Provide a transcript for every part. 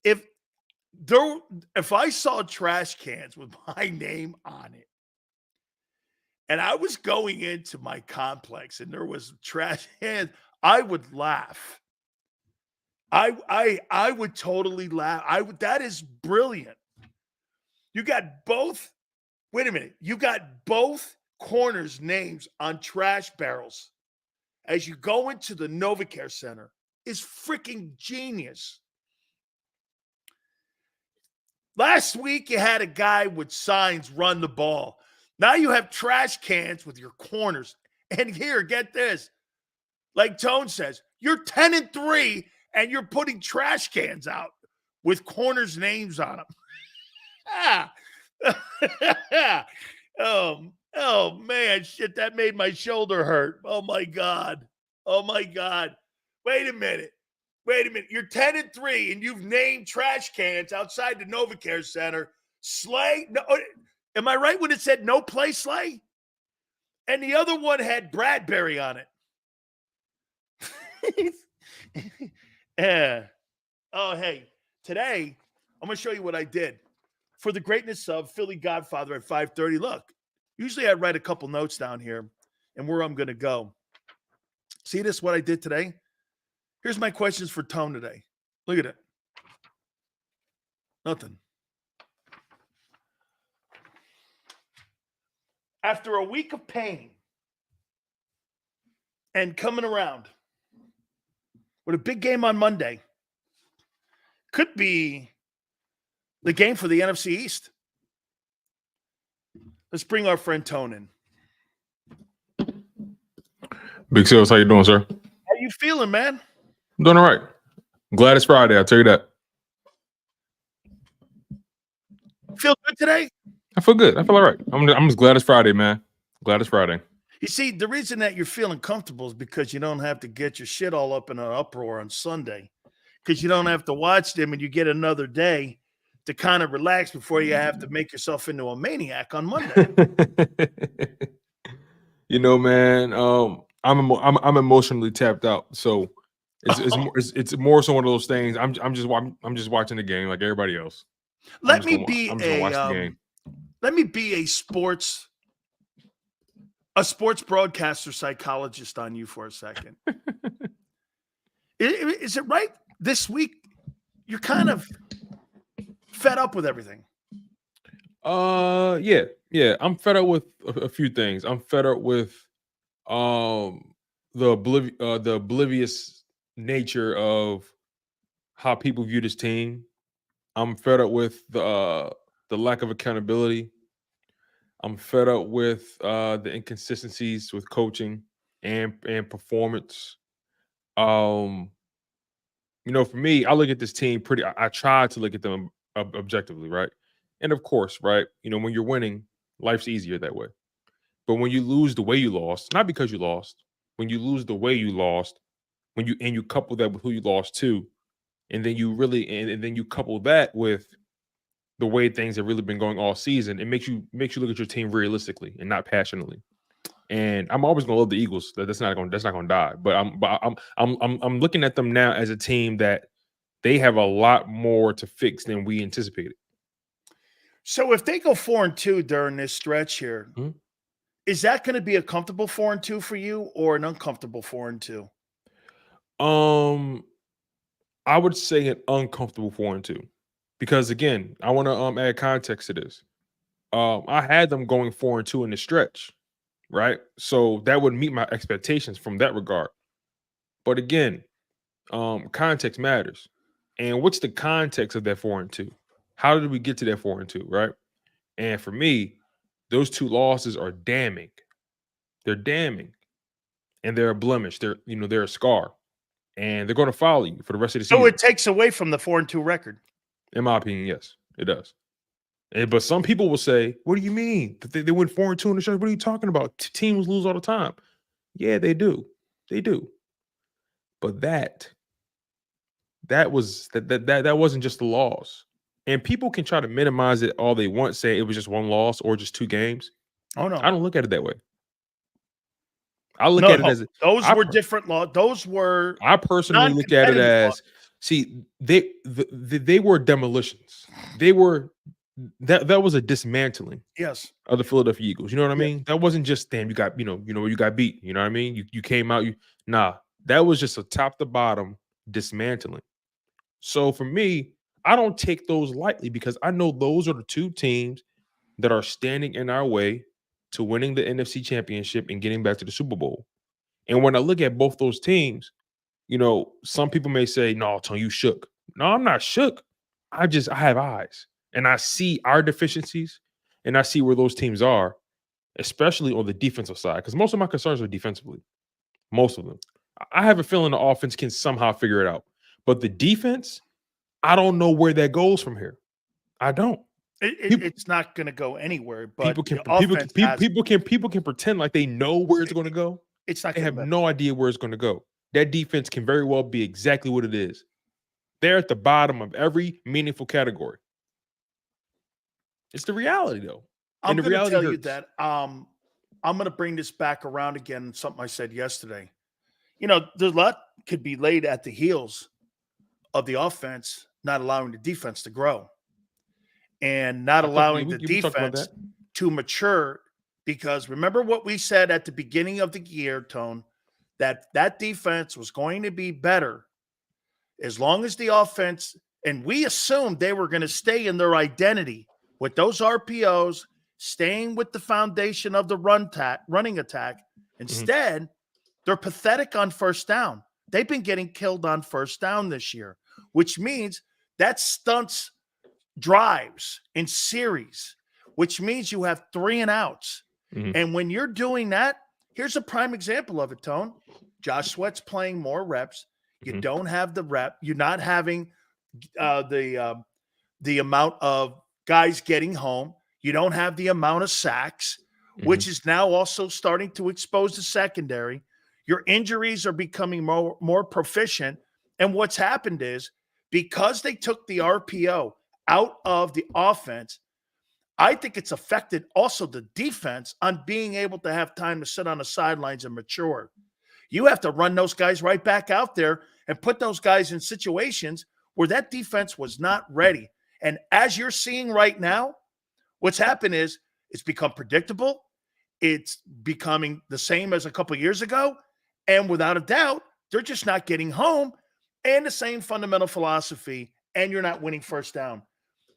if there, if I saw trash cans with my name on it, and I was going into my complex and there was trash cans, I would laugh. I would totally laugh. I would. That is brilliant. You got both. Wait a minute. You got both corners' names on trash barrels as you go into the NovaCare Center. Is freaking genius. Last week you had a guy with signs run the ball. Now you have trash cans with your corners. And here, get this. Like Tone says, you're 10-3 and you're putting trash cans out with corners' names on them. oh man, shit, that made my shoulder hurt. Oh my God. Wait a minute. You're 10-3 and you've named trash cans outside the NovaCare Center. Slay? No, am I right when it said no play Slay? And the other one had Bradbury on it. Oh, hey, today I'm going to show you what I did for the greatness of Philly Godfather at 5:30. Look, usually I write a couple notes down here and where I'm going to go. See this, what I did today? Here's my questions for Tone today. Look at it. Nothing. After a week of pain and coming around with a big game on Monday, could be the game for the NFC East. Let's bring our friend Tone in. Big Sales, how you doing, sir? How you feeling, man? I'm doing all right. I'm glad it's Friday, I'll tell you that. Feel good today? I feel good. I feel all right. I'm just glad it's Friday, man. Glad it's Friday. You see, the reason that you're feeling comfortable is because you don't have to get your shit all up in an uproar on Sunday, because you don't have to watch them and you get another day to kind of relax before you have to make yourself into a maniac on Monday. You know, man, I'm emotionally tapped out, so it's more so one of those things. I'm just watching the game like everybody else. Let me be a sports broadcaster psychologist on you for a second. Is it right? This week, you're kind of fed up with everything. Yeah. I'm fed up with a few things. I'm fed up with the oblivious nature of how people view this team. I'm fed up with the lack of accountability. I'm fed up with the inconsistencies with coaching and performance. You know, for me, I look at this team I try to look at them objectively, right? And of course, right, you know, when you're winning, life's easier that way. But when you lose the way you lost, not because you lost, when you lose the way you lost, when you couple that with who you lost to, and then you really and then you couple that with the way things have really been going all season, it makes you look at your team realistically and not passionately. And I'm always gonna love the Eagles. That's not gonna die. But I'm looking at them now as a team that they have a lot more to fix than we anticipated. So if they go 4-2 during this stretch here, is that going to be a comfortable 4-2 for you or an uncomfortable 4-2? I would say an uncomfortable 4-2. Because again, I want to add context to this. I had them going 4-2 in the stretch, right? So that would meet my expectations from that regard. But again, context matters. And what's the context of that 4-2? How did we get to that 4-2, right? And for me, those two losses are damning. They're damning. And they're a blemish. They're a scar. And they're going to follow you for the rest of the season. So it takes away from the 4-2 record. In my opinion, yes, it does. But some people will say, what do you mean? They went 4-2 in the stretch? What are you talking about? Teams lose all the time. Yeah, they do. They do. But that wasn't just the loss. And people can try to minimize it all they want, say it was just one loss or just 2 games. Oh, no. I don't look at it that way. I look at it as those were different laws. Those were I personally look at it as See, they were demolitions. They were that was a dismantling Yes. of the Philadelphia Eagles. You know what I Yeah. mean? That wasn't just damn, you got, you got beat. You know what I mean? You came out, that was just a top to bottom dismantling. So for me, I don't take those lightly because I know those are the two teams that are standing in our way to winning the NFC Championship and getting back to the Super Bowl. And when I look at both those teams, some people may say, no, Tony, you shook. No, I'm not shook. I have eyes and I see our deficiencies and I see where those teams are, especially on the defensive side, because most of my concerns are defensively. Most of them. I have a feeling the offense can somehow figure it out. But the defense, I don't know where that goes from here. I don't. It's not going to go anywhere. But people can pretend like they know where it's going to go. It's not. They have no idea where it's going to go. That defense can very well be exactly what it is. They're at the bottom of every meaningful category. It's the reality, though. I'm going to tell you that. I'm going to bring this back around again. Something I said yesterday. There's a lot could be laid at the heels of the offense not allowing the defense to grow and not allowing the defense to mature. Because remember what we said at the beginning of the year, Tone, that defense was going to be better as long as the offense, and we assumed they were going to stay in their identity with those RPOs, staying with the foundation of the running attack. Instead, they're pathetic on first down. They've been getting killed on first down this year, which means that stunts drives in series, which means you have 3 and outs. And when you're doing that, here's a prime example of it, Tone. Josh Sweat's playing more reps. You don't have the rep. You're not having the amount of guys getting home. You don't have the amount of sacks, which is now also starting to expose the secondary. Your injuries are becoming more proficient. And what's happened is because they took the RPO out of the offense, I think it's affected also the defense on being able to have time to sit on the sidelines and mature. You have to run those guys right back out there and put those guys in situations where that defense was not ready. And as you're seeing right now, what's happened is it's become predictable. It's becoming the same as a couple of years ago. And without a doubt, they're just not getting home and the same fundamental philosophy, and you're not winning first down.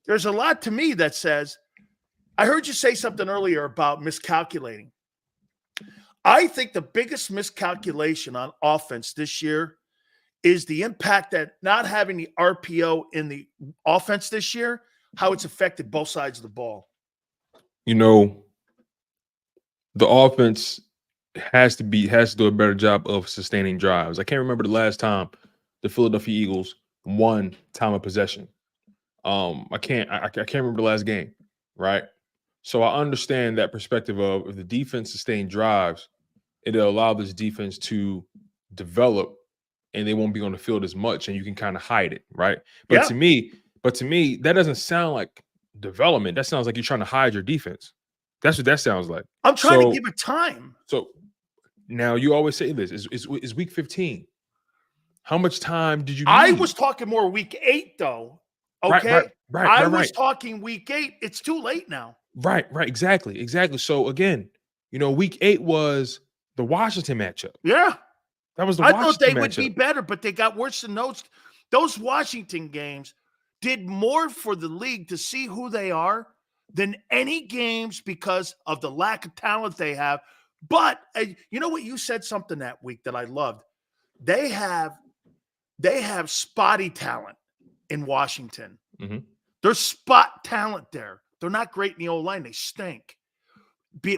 There's a lot to me that says, I heard you say something earlier about miscalculating. I think the biggest miscalculation on offense this year is the impact that not having the RPO in the offense this year, how it's affected both sides of the ball. The offense has to do a better job of sustaining drives. I can't remember the last time the Philadelphia Eagles won time of possession. I can't remember the last game, right? So I understand that perspective of if the defense sustained drives, it'll allow this defense to develop and they won't be on the field as much and you can kind of hide it, right? But to me, that doesn't sound like development. That sounds like you're trying to hide your defense. That's what that sounds like. I'm trying to give it time. So now you always say this is week 15. How much time did you need? I was talking more week 8 though. Okay. Right. I was talking week 8. It's too late now. Right. Exactly. So again, week 8 was the Washington matchup. Yeah. That was the I Washington thought they matchup. would be better, but they got worse than those. Those Washington games did more for the league to see who they are than any games because of the lack of talent they have. But you know what? You said something that week that I loved. They have spotty talent in Washington. There's spot talent there. They're not great in the O-line. They stink.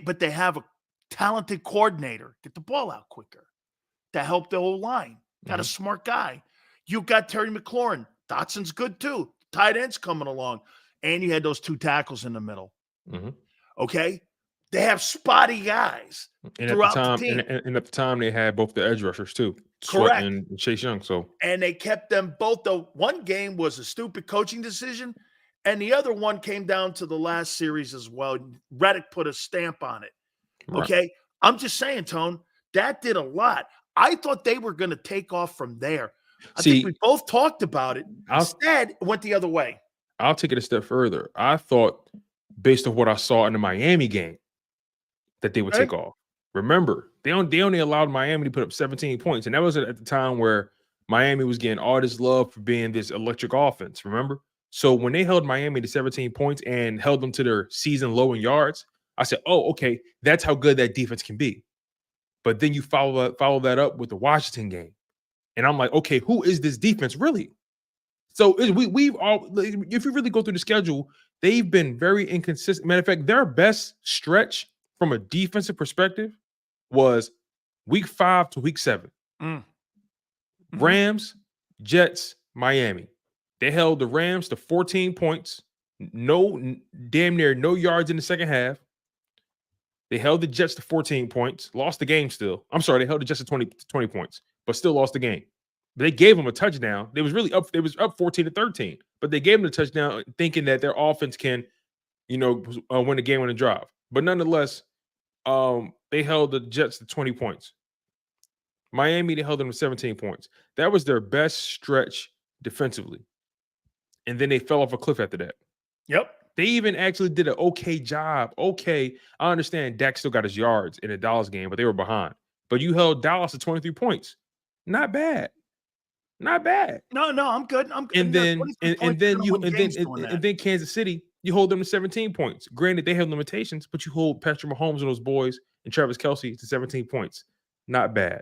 But they have a talented coordinator. Get the ball out quicker to help the O-line. Got a smart guy. You got Terry McLaurin. Dotson's good too. Tight end's coming along. And you had those 2 tackles in the middle. Okay? They have spotty guys throughout the team. And at the time, they had both the edge rushers too. Correct. Sweat and Chase Young. And they kept them both. Though one game was a stupid coaching decision, and the other one came down to the last series as well. Reddick put a stamp on it. Right. Okay? I'm just saying, Tone, that did a lot. I thought they were going to take off from there. I think See, we both talked about it. Instead, it went the other way. I'll take it a step further. I thought, based on what I saw in the Miami game, that they would take off. Remember, they only allowed Miami to put up 17 points, and that was at the time where Miami was getting all this love for being this electric offense. Remember, so when they held Miami to 17 points and held them to their season low in yards, I said, "Oh, okay, that's how good that defense can be." But then you follow that up with the Washington game, and I'm like, "Okay, who is this defense really?" So we've all, if you really go through the schedule, they've been very inconsistent. Matter of fact, their best stretch from a defensive perspective was week 5 to week 7. Rams, Jets, Miami. They held the Rams to 14 points, damn near no yards in the second half. They held the Jets to 14 points, lost the game still. I'm sorry, they held the Jets to 20 points, but still lost the game. But they gave them a touchdown. They was really up. They was up 14-13, but they gave them the touchdown, thinking that their offense can, win the game on a drive. But nonetheless, they held the Jets to 20 points. Miami, they held them to 17 points. That was their best stretch defensively, and then they fell off a cliff after that. Yep. They even actually did an okay job. Okay, I understand Dak still got his yards in the Dallas game, but they were behind. But you held Dallas to 23 points. Not bad. Not bad. No, I'm good. I'm good. And then Kansas City, you hold them to 17 points. Granted, they have limitations, but you hold Patrick Mahomes and those boys and Travis Kelce to 17 points. Not bad.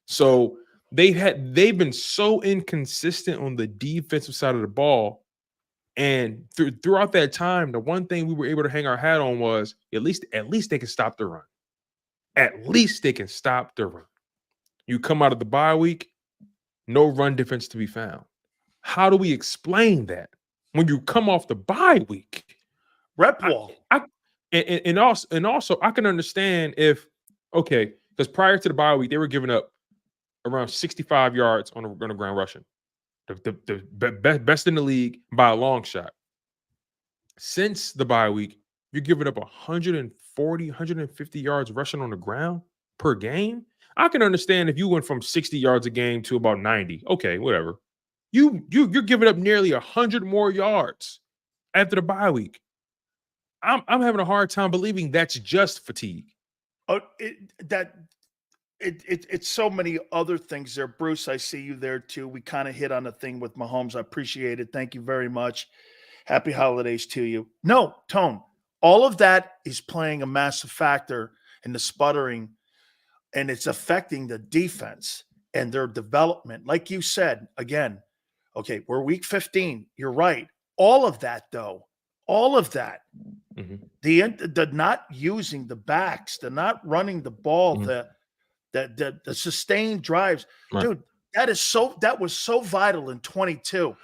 So they've been so inconsistent on the defensive side of the ball. And throughout that time, the one thing we were able to hang our hat on was at least they can stop the run. At least they can stop the run. You come out of the bye week, no run defense to be found. How do we explain that when you come off the bye week? Rep wall. And also I can understand because prior to the bye week, they were giving up around 65 yards on the ground rushing. The best in the league by a long shot. Since the bye week, you're giving up 140, 150 yards rushing on the ground per game. I can understand if you went from 60 yards a game to about 90. Okay, whatever. You're giving up nearly 100 more yards after the bye week. I'm having a hard time believing that's just fatigue. It's so many other things there. Bruce, I see you there too. We kind of hit on the thing with Mahomes. I appreciate it. Thank you very much. Happy holidays to you. No, Tone, all of that is playing a massive factor in the sputtering, and it's affecting the defense and their development. Like you said, again, okay, we're week 15. You're right. All of that, though, the not using the backs, the not running the ball, the sustained drives, dude. That was so vital in 22.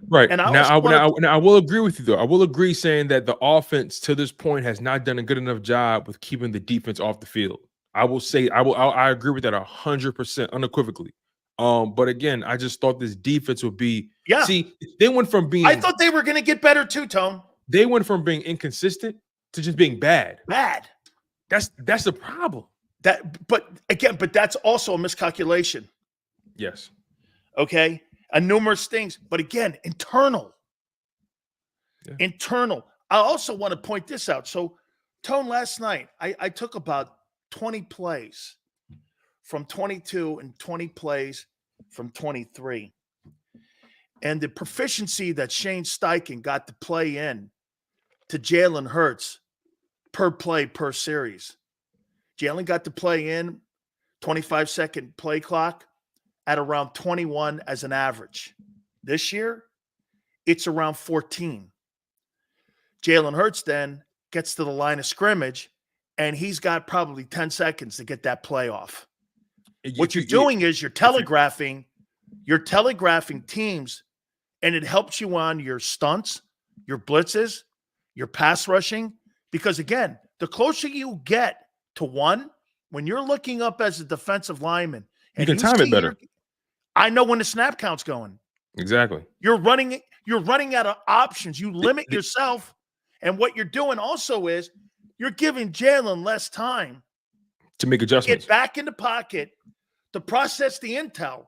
Right. And I will agree with you, though. I will agree saying that the offense to this point has not done a good enough job with keeping the defense off the field. I will say I agree with that 100% unequivocally. But again, I just thought this defense would be. Yeah. See, they went from being. I thought they were going to get better too, Tone. They went from being inconsistent to just being bad. Bad. That's the problem. But that's also a miscalculation. Yes. Okay. And numerous things, but again, internal. Yeah. Internal. I also want to point this out. So, Tone, last night, I took about 20 plays from 22 and 20 plays from 23. And the proficiency that Shane Steichen got to play in to Jalen Hurts per play, per series. Jalen got to play in 25-second play clock at around 21 as an average. This year, it's around 14. Jalen Hurts then gets to the line of scrimmage, and he's got probably 10 seconds to get that play off. What you're doing is you're telegraphing teams, and it helps you on your stunts, your blitzes, your pass rushing. Because, again, the closer you get to one, when you're looking up as a defensive lineman, you can time it better. I know when the snap count's going. Exactly. You're running out of options. You limit yourself. And what you're doing also is you're giving Jalen less time to make adjustments. Get back in the pocket to process the intel.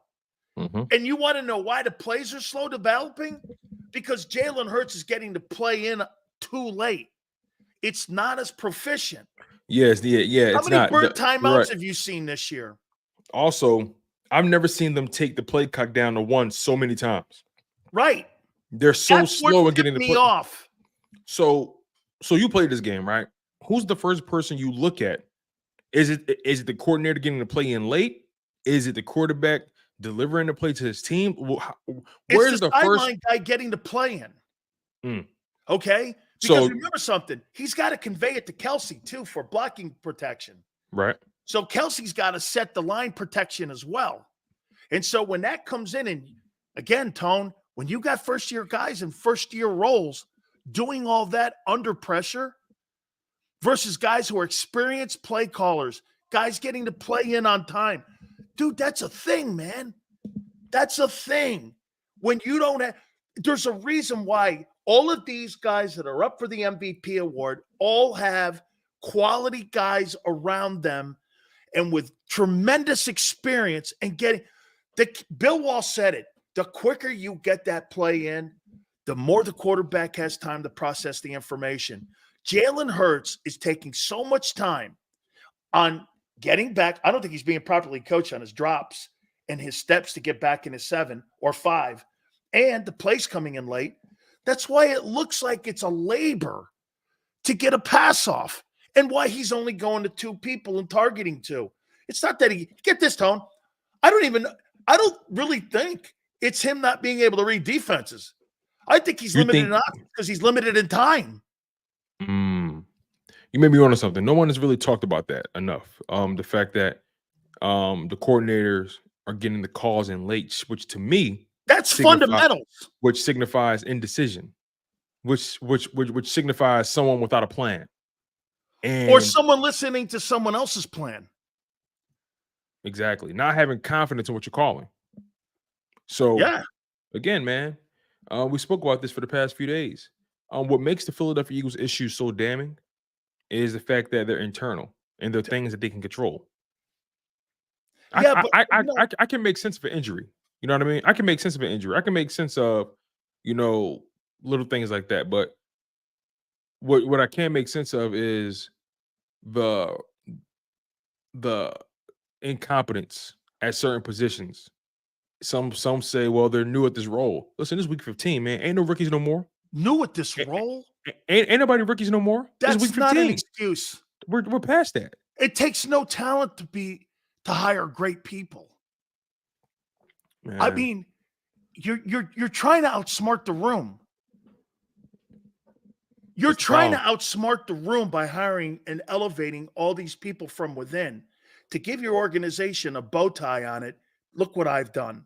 And you want to know why the plays are slow developing? Because Jalen Hurts is getting to play in too late. It's not as proficient. Yes, yeah. How It's many not. bird timeouts Right. have you seen this year? Also, I've never seen them take the play clock down to 1 so many times. Right. They're so That's slow what at getting the tipped play me off. So you played this game, right? Who's the first person you look at? Is it the coordinator getting the play in late? Is it the quarterback delivering the play to his team? Where's It's the the first sideline guy getting the play in. Okay? Because So remember something, he's got to convey it to Kelsey too for blocking protection. right? So Kelsey's got to set the line protection as well. And so when that comes in, and again, Tone, when you got first-year guys in first-year roles doing all that under pressure versus guys who are experienced play callers, guys getting to play in on time. Dude, that's a thing, man. That's a thing. When you don't have – there's a reason why all of these guys that are up for the MVP award all have quality guys around them and with tremendous experience and getting – Bill Wall said it. The quicker you get that play in, the more the quarterback has time to process the information. Jalen Hurts is taking so much time on getting back. I don't think he's being properly coached on his drops and his steps to get back in his 7 or 5, and the plays coming in late. That's why it looks like it's a labor to get a pass off and why he's only going to 2 people and targeting 2. It's not that he – get this, Tone. I don't really think it's him not being able to read defenses. I think he's limited in options because he's limited in time. You may be onto something. No one has really talked about that enough. The fact that the coordinators are getting the calls in late, which to me that's fundamentals. Which signifies indecision, which signifies someone without a plan, or someone listening to someone else's plan. Exactly, not having confidence in what you're calling. So yeah, again, man, we spoke about this for the past few days. What makes the Philadelphia Eagles issue so damning is the fact that they're internal and they're things that they can control. Yeah, I can make sense of an injury. You know what I mean? I can make sense of an injury. I can make sense of, little things like that. But what I can't make sense of is the incompetence at certain positions. Some say, well, they're new at this role. Listen, this is week 15, man. Ain't no rookies no more. New at this role? Ain't nobody rookies no more. That's week 15. Not an excuse. We're past that. It takes no talent to hire great people. Man. I mean, you're trying to outsmart the room. You're trying to outsmart the room by hiring and elevating all these people from within to give your organization a bow tie on it. Look what I've done.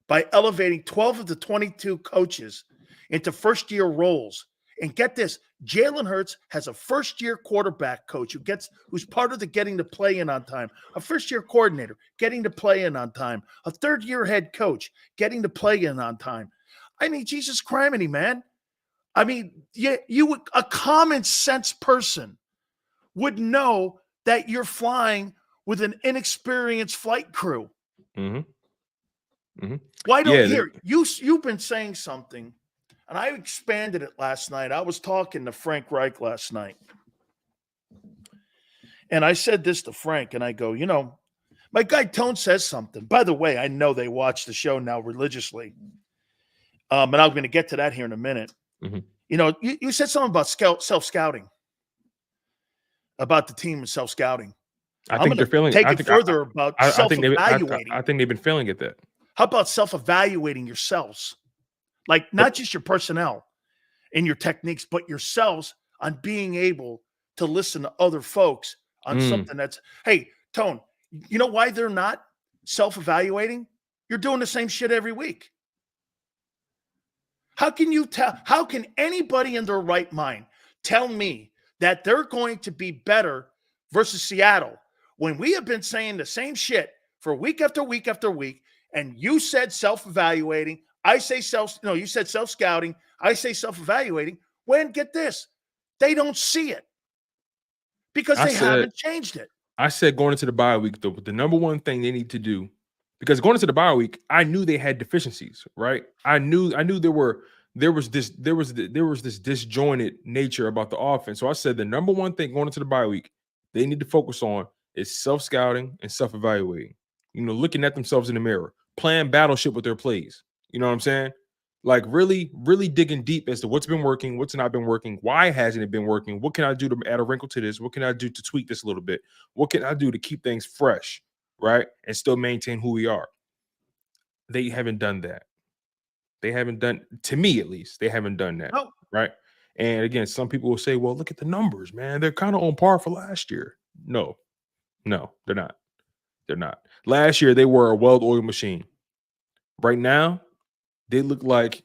By elevating 12 of the 22 coaches into first-year roles. And get this, Jalen Hurts has a first-year quarterback coach who's part of the getting to play in on time, a first-year coordinator getting to play in on time, a third-year head coach getting to play in on time. I mean, Jesus criminy, man. I mean, a common sense person would know that you're flying with an inexperienced flight crew. Why don't you've been saying something, and I expanded it last night. I was talking to Frank Reich last night, and I said this to Frank, and I go, my guy Tone says something. By the way, I know they watch the show now religiously, and I'm going to get to that here in a minute. You said something about self-scouting, about the team and self-scouting. I think they're failing. Take it further about self-evaluating. I think they've been failing at that. How about self-evaluating yourselves? Like not just your personnel and your techniques, but yourselves on being able to listen to other folks on something that's, hey, Tone, you know why they're not self-evaluating? You're doing the same shit every week. How can anybody in their right mind tell me that they're going to be better versus Seattle when we have been saying the same shit for week after week after week? And you said self-evaluating. I say you said self-scouting. I say self-evaluating. When, get this, they don't see it because they haven't changed it. I said going into the bye week, though, but the number one thing they need to do Because going into the bye week, I knew they had deficiencies, right? I knew there was this disjointed nature about the offense. So I said the number one thing going into the bye week they need to focus on is self-scouting and self-evaluating. Looking at themselves in the mirror, playing battleship with their plays. You know what I'm saying? Like really, really digging deep as to what's been working, what's not been working, why hasn't it been working? What can I do to add a wrinkle to this? What can I do to tweak this a little bit? What can I do to keep things fresh, right? And still maintain who we are. They haven't done that. They haven't done, to me at least, they haven't done that. No. Right. And again, some people will say, well, look at the numbers, man. They're kind of on par for last year. No, they're not. They're not. Last year, they were a well-oiled machine. Right now, they look like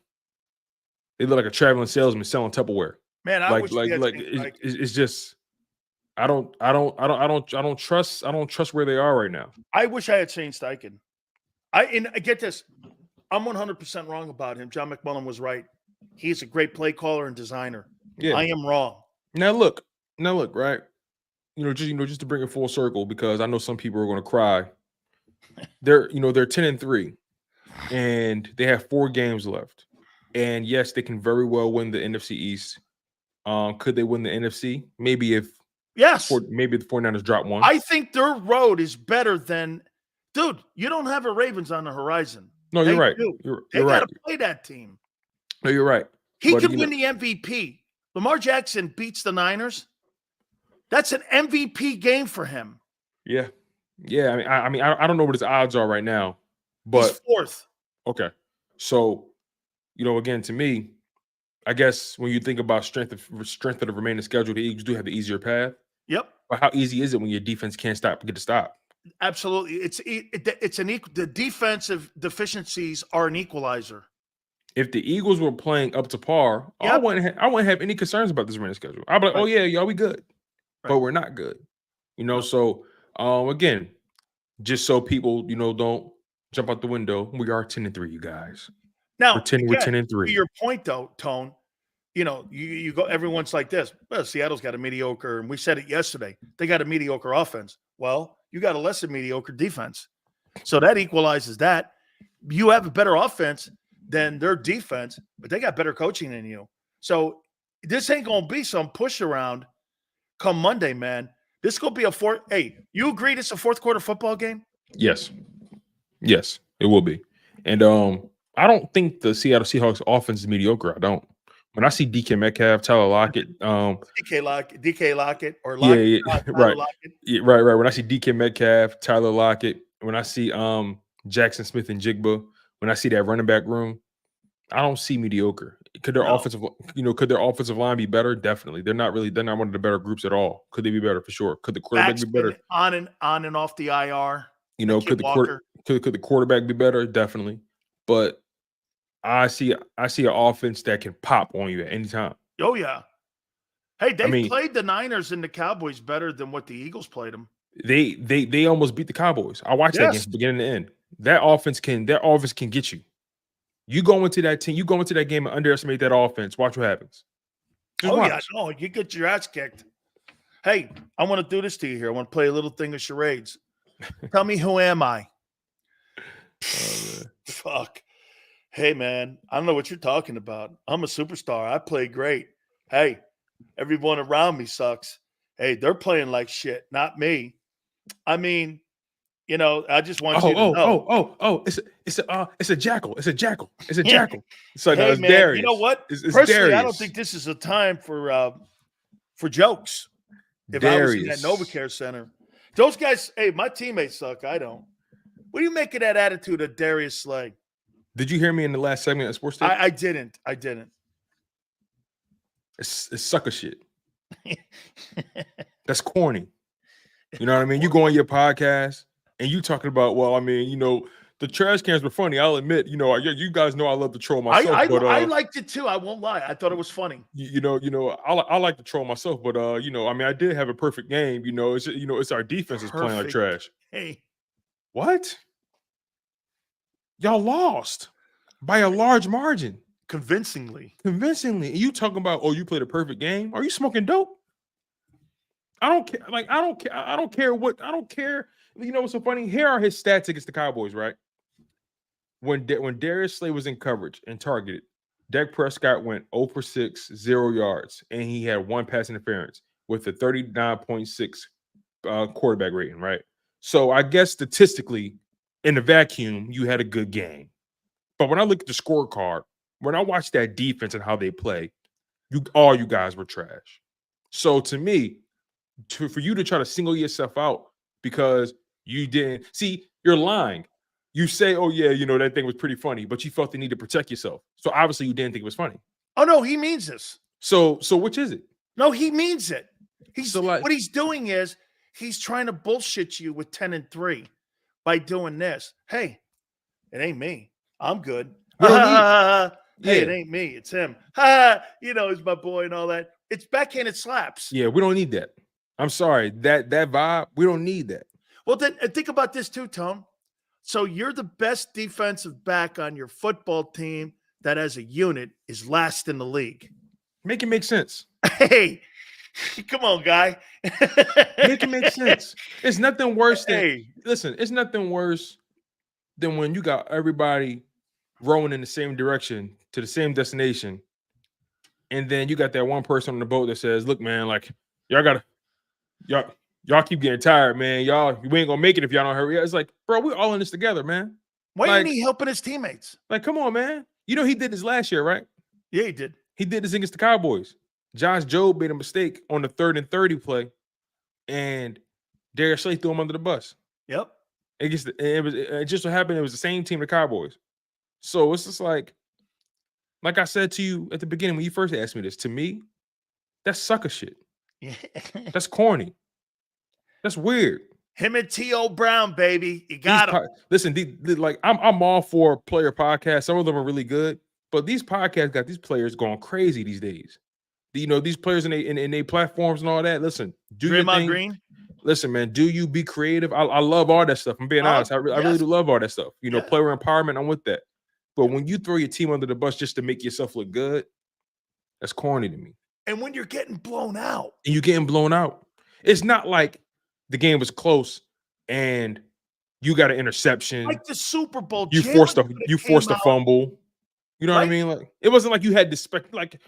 a traveling salesman selling Tupperware. Man, I wish it's just I don't trust where they are right now. I wish I had Shane Steichen. I get this. I'm 100% wrong about him. John McMullen was right. He's a great play caller and designer. Yeah. I am wrong. Now look, right? Just to bring it full circle, because I know some people are going to cry. They're 10-3, and they have 4 games left. And yes, they can very well win the NFC East. Could they win the NFC? Maybe maybe the 49ers drop one. I think their road is better than, dude. You don't have a Ravens on the horizon. No, you're right. They got to play that team. No, you're right. He could win the MVP. Lamar Jackson beats the Niners. That's an MVP game for him. Yeah. I mean, I don't know what his odds are right now, but he's 4th. Okay, so again, to me, I guess when you think about strength of the remaining schedule, the Eagles do have the easier path. Yep. But how easy is it when your defense can't get to stop? Absolutely, the defensive deficiencies are an equalizer. If the Eagles were playing up to par, I wouldn't have any concerns about this remaining schedule. I'd be like, oh yeah, y'all, we good, but we're not good. So again, just so people don't jump out the window, we are 10-3, you guys. Now we're 10-3. To your point though, Tone, you go. Everyone's like this. Well, Seattle's got a mediocre, and we said it yesterday. They got a mediocre offense. Well, you got a less than mediocre defense, so that equalizes that. You have a better offense than their defense, but they got better coaching than you. So this ain't gonna be some push around come Monday, man. This gonna be a fourth. Hey, you agree this is a fourth quarter football game? Yes, it will be. And I don't think the Seattle Seahawks offense is mediocre. I don't. When I see DK Metcalf, Tyler Lockett, DK Lockett, or Lockett, right, Lockett. Yeah, right. When I see DK Metcalf, Tyler Lockett, when I see Jackson Smith and Jigba, when I see that running back room, I don't see mediocre. Could their offensive line be better? Definitely. They're not one of the better groups at all. Could they be better? For sure. Could the quarterback be better? On and off the IR. Could the quarterback be better? Definitely. But I see an offense that can pop on you at any time. Oh yeah. Hey, they played the Niners and the Cowboys better than what the Eagles played them. They almost beat the Cowboys. I watched that game from beginning to end. That offense can get you. You go into that game and underestimate that offense. Watch what happens. You get your ass kicked. Hey, I want to do this to you here. I want to play a little thing of charades. Tell me, who am I? Fuck. Hey, man, I don't know what you're talking about. I'm a superstar. I play great. Hey, everyone around me sucks. Hey, they're playing like shit, not me. I mean, I just want you to know. It's a jackal. It's a jackal. So hey, it's man, Darius. You know what? It's Personally, Darius. I don't think this is a time for jokes. If I was in that NovaCare Center. Those guys, hey, my teammates suck. I don't. What do you make of that attitude of Darius Slay? Did you hear me in the last segment of Sports Take? I didn't. It's sucker shit. That's corny. You know what I mean? You go on your podcast and you talking about, the trash cans were funny. I'll admit, you guys know I love to troll myself. I liked it too. I won't lie. I thought it was funny. I like to troll myself, but I did have a perfect game. It's our defense is playing like trash. Hey, what? Y'all lost by a large margin. Convincingly. And you talking about, you played a perfect game? Are you smoking dope? I don't care. I don't care You know what's so funny? Here are his stats against the Cowboys, right? When Darius Slay was in coverage and targeted, Dak Prescott went 0 for 6, 0 yards, and he had 1 pass interference with a 39.6 quarterback rating, right? So I guess statistically, in the vacuum, you had a good game. But when I look at the scorecard, when I watch that defense and how they play, all you guys were trash. So to me, for you to try to single yourself out because you didn't see, you're lying. You say, "Oh yeah, you know that thing was pretty funny," but you felt the need to protect yourself. So obviously, you didn't think it was funny. Oh no, he means this. So which is it? No, he means it. What he's doing is he's trying to bullshit you with 10-3 by doing this. Hey, it ain't me. I'm good. Hey, it ain't me. It's him. He's my boy and all that. It's backhanded slaps. Yeah, we don't need that. I'm sorry. That vibe, we don't need that. Well, then think about this too, Tom. So you're the best defensive back on your football team that as a unit is last in the league. Make it make sense. Hey, come on, guy. Make it make sense. It's nothing worse than listen, it's nothing worse than when you got everybody rowing in the same direction to the same destination. And then you got that one person on the boat that says, "Look, man, like y'all keep getting tired, man. You ain't gonna make it if y'all don't hurry up." It's like, bro, we're all in this together, man. Why ain't he helping his teammates? Like, come on, man. You know he did this last year, right? Yeah, he did. He did this against the Cowboys. Josh Jobe made a mistake on the 3rd and 30 play, and Darius Slay threw him under the bus. Yep. It just so happened it was the same team, the Cowboys. So it's just like I said to you at the beginning when you first asked me this, to me, that's sucker shit. Yeah. That's corny. That's weird. Him and T.O. Brown, baby. You got him. Listen, I'm all for player podcasts. Some of them are really good, but these podcasts got these players going crazy these days. These players in their platforms and all that. Listen, do your thing. Green. Listen, man, do you be creative? I love all that stuff. I'm being honest. I really do love all that stuff. Player empowerment, I'm with that. But when you throw your team under the bus just to make yourself look good, that's corny to me. And when you're getting blown out. It's not like the game was close and you got an interception. Like the Super Bowl. You forced a fumble. You know what I mean? Like it wasn't like you had to like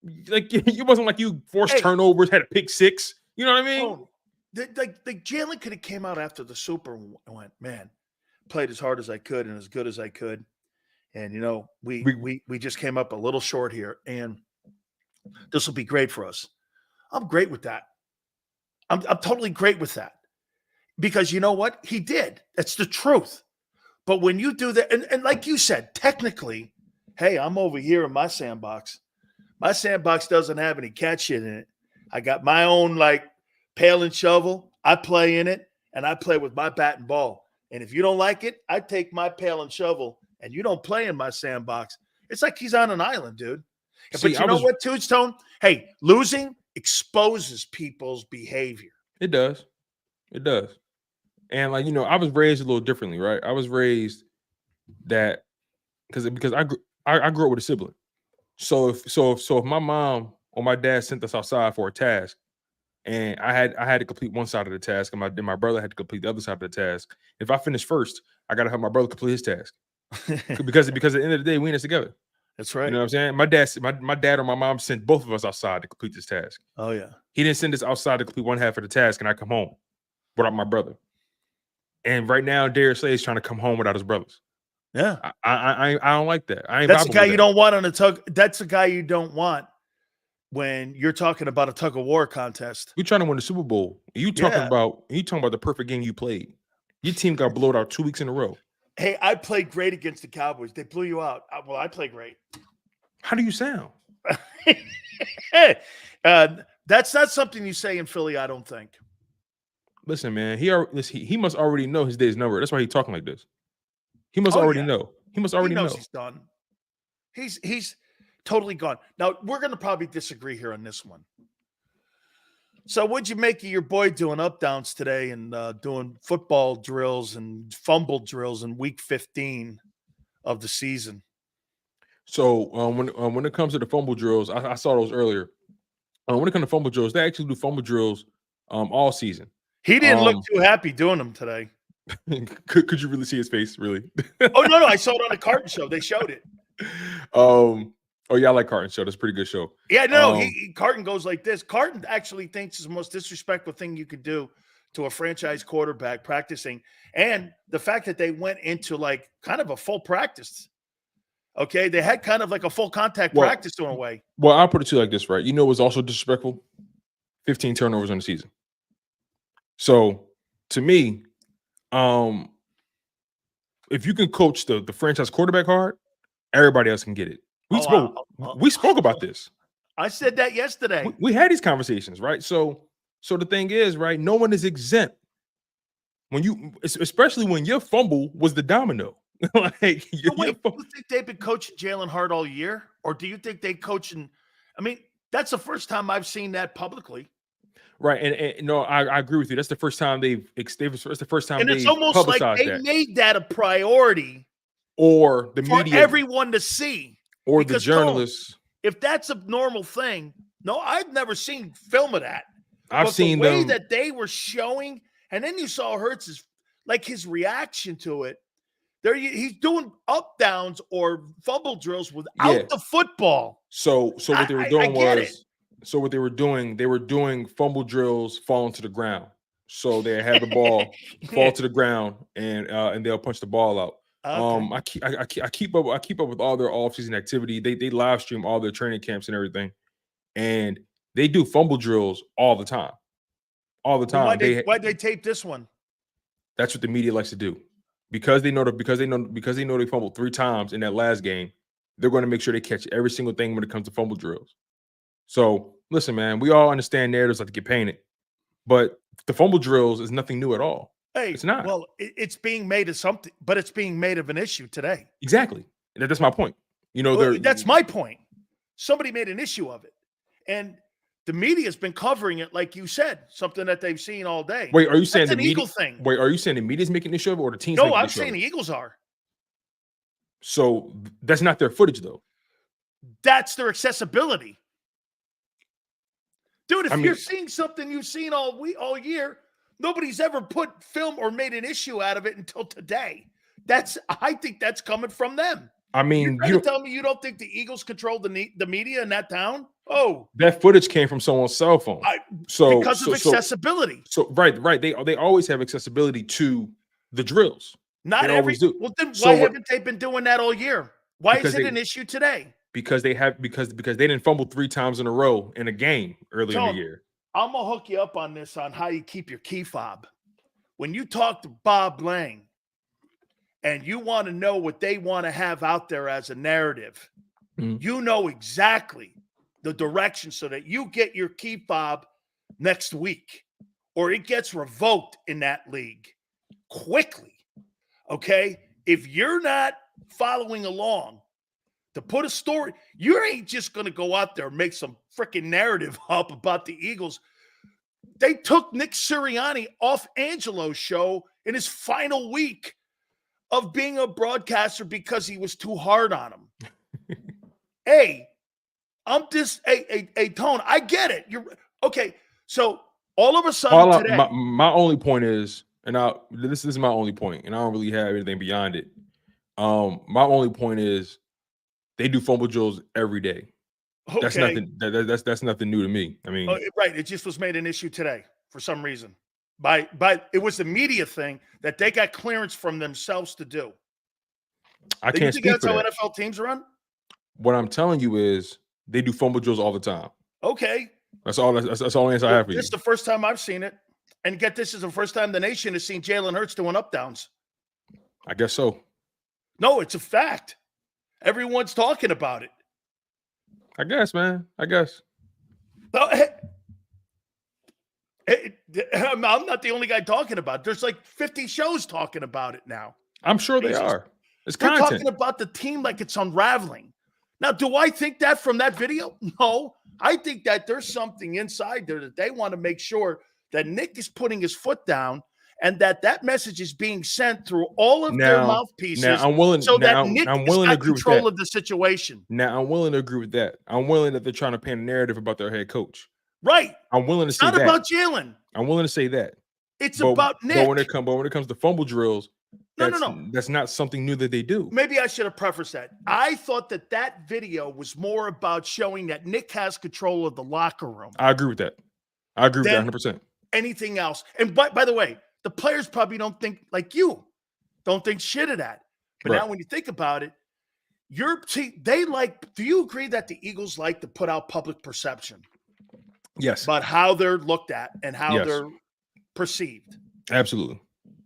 it wasn't like you forced turnovers, had a pick six. You know what I mean? Like Jalen could have came out after the Super and went, man, played as hard as I could and as good as I could. And we just came up a little short here, and this will be great for us. I'm great with that. I'm totally great with that. Because you know what? He did. That's the truth. But when you do that, and like you said, technically, hey, I'm over here in my sandbox. My sandbox doesn't have any cat shit in it. I got my own pail and shovel. I play in it, and I play with my bat and ball. And if you don't like it, I take my pail and shovel, and you don't play in my sandbox. It's like he's on an island, dude. But you know what, Tombstone? Hey, losing exposes people's behavior. It does. It does. And I was raised a little differently, right? I was raised that because I grew up with a sibling. So if my mom or my dad sent us outside for a task, and I had to complete one side of the task, and my brother had to complete the other side of the task. If I finished first, I got to have my brother complete his task because at the end of the day, we in this together. That's right. You know what I'm saying? My dad or my mom sent both of us outside to complete this task. Oh yeah. He didn't send us outside to complete one half of the task, and I come home without my brother. And right now, Darius Slay is trying to come home without his brothers. Yeah. I don't like that. That's the guy you don't want on a tug. That's the guy you don't want when you're talking about a tug of war contest. You're trying to win the Super Bowl. You talking about the perfect game you played. Your team got blown out 2 weeks in a row. Hey, I played great against the Cowboys. They blew you out. Well, I play great. How do you sound? That's not something you say in Philly, I don't think. Listen, man, he must already know his day's number. That's why he's talking like this. He must already know. He must already know. He's done. He's totally gone. Now, we're going to probably disagree here on this one. So what'd you make of your boy doing up downs today and doing football drills and fumble drills in week 15 of the season? So when it comes to the fumble drills, I saw those earlier. When it comes to fumble drills, they actually do fumble drills all season. He didn't look too happy doing them today. Could you really see his face? Really? Oh no, I saw it on the Carton show. They showed it. Oh yeah, I like Carton show. That's a pretty good show. Yeah, no, Carton goes like this. Carton actually thinks it's the most disrespectful thing you could do to a franchise quarterback practicing, and the fact that they went into like kind of a full practice. Okay, they had kind of like a full contact practice in a way. Well, I'll put it to you like this, right? You know, it was also disrespectful. 15 turnovers on the season. So to me, if you can coach the franchise quarterback hard, everybody else can get it. We spoke about this. I said that yesterday. We had these conversations, right? So the thing is, right? No one is exempt. Especially when your fumble was the domino. Like, do you think they've been coaching Jalen Hurts all year, or do you think they coaching? I mean, that's the first time I've seen that publicly. Right, and no, I agree with you. That's the first time it's the first time, and it's almost like they made that a priority, or the media, for everyone to see, or the journalists. If that's a normal thing, no, I've never seen film of that. I've seen the way that they were showing, and then you saw Hurts' his reaction to it. He's doing up downs or fumble drills without the football. So what they were doing they were doing fumble drills falling to the ground. So they had the ball fall to the ground and they'll punch the ball out. Okay. I keep up with all their offseason activity. They live stream all their training camps and everything, and they do fumble drills all the time. All the time. Why'd they tape this one? That's what the media likes to do. Because they know they fumbled 3 times in that last game, they're going to make sure they catch every single thing when it comes to fumble drills. So listen, man, we all understand narratives like to get painted, but the fumble drills is nothing new at all. Hey, it's not. Well, it's being made of something, but it's being made of an issue today. Exactly. That's my point. You know, that's my point. Somebody made an issue of it, and the media has been covering it, like you said, something that they've seen all day. Wait, are you saying the Eagle thing? Wait, are you saying the media's making an issue of it, or the teams? No, I'm saying the Eagles are. So that's not their footage, though. That's their accessibility, dude. If you're seeing something you've seen all year, nobody's ever put film or made an issue out of it until today. I think that's coming from them. I mean, you're tell me you don't think the Eagles control the media in that town? Oh, that footage came from someone's cell phone. Because of accessibility. So right. They always have accessibility to the drills. Not every. Do. Well, then why haven't they been doing that all year? Why is it an issue today? Because they didn't fumble 3 times in a row in a game early in the year. I'm gonna hook you up on this on how you keep your key fob. When you talk to Bob Lang, and you want to know what they want to have out there as a narrative, you know exactly the direction so that you get your key fob next week, or it gets revoked in that league quickly. Okay? If you're not following along to put a story, you ain't just going to go out there and make some freaking narrative up about the Eagles. They took Nick Sirianni off Angelo's show in his final week of being a broadcaster because he was too hard on him. Hey, Tone, I get it. You're okay. So all of a sudden today, my only point is, and this is my only point, and I don't really have anything beyond it. My only point is they do fumble drills every day. Okay. That's nothing. That's nothing new to me. I mean, right. It just was made an issue today for some reason. But it was the media thing that they got clearance from themselves to do. I can't speak for that. That's how NFL teams run. What I'm telling you is they do fumble drills all the time. Okay, that's all. That's the only answer I have for you. This is the first time I've seen it, and this is the first time the nation has seen Jalen Hurts doing up downs. I guess so. No, it's a fact. Everyone's talking about it. I guess, man. I guess. I'm not the only guy talking about it. There's like 50 shows talking about it now. I'm sure they are. It's They're content. talking about the team like it's unraveling. Now, do I think that from that video? No. I think that there's something inside there that they want to make sure that Nick is putting his foot down and that message is being sent through all of their mouthpieces. Now, I'm willing. So now, that Nick I'm willing has to agree control with that. of the situation. Now, I'm willing to agree with that. I'm willing that they're trying to paint a narrative about their head coach. Right. I'm willing to say that. It's not about Jalen. I'm willing to say that. It's But about but when Nick. it comes to fumble drills, No. that's not something new that they do. Maybe I should have prefaced that. I thought that video was more about showing that Nick has control of the locker room I agree with that. I agree with that than 100%. anything else. And by the way, the players probably don't think like you, don't think shit of that. But Right. now when you think about it, do you agree that the Eagles like to put out public perception Yes. about how they're looked at and how Yes. they're perceived? Absolutely.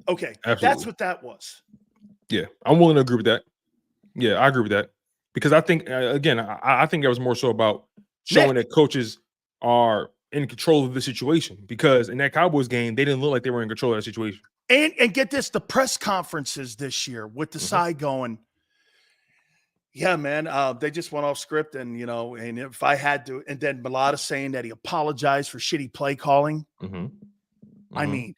Okay. Absolutely. That's what that was. Yeah, I'm willing to agree with that. Yeah, I agree with that because I think again, I think it was more so about showing that coaches are in control of the situation because in that Cowboys game, they didn't look like they were in control of that situation. And get this, the press conferences this year with the side going, yeah, man, they just went off script and, and if I had to, and then Mulata saying that he apologized for shitty play calling. I mean,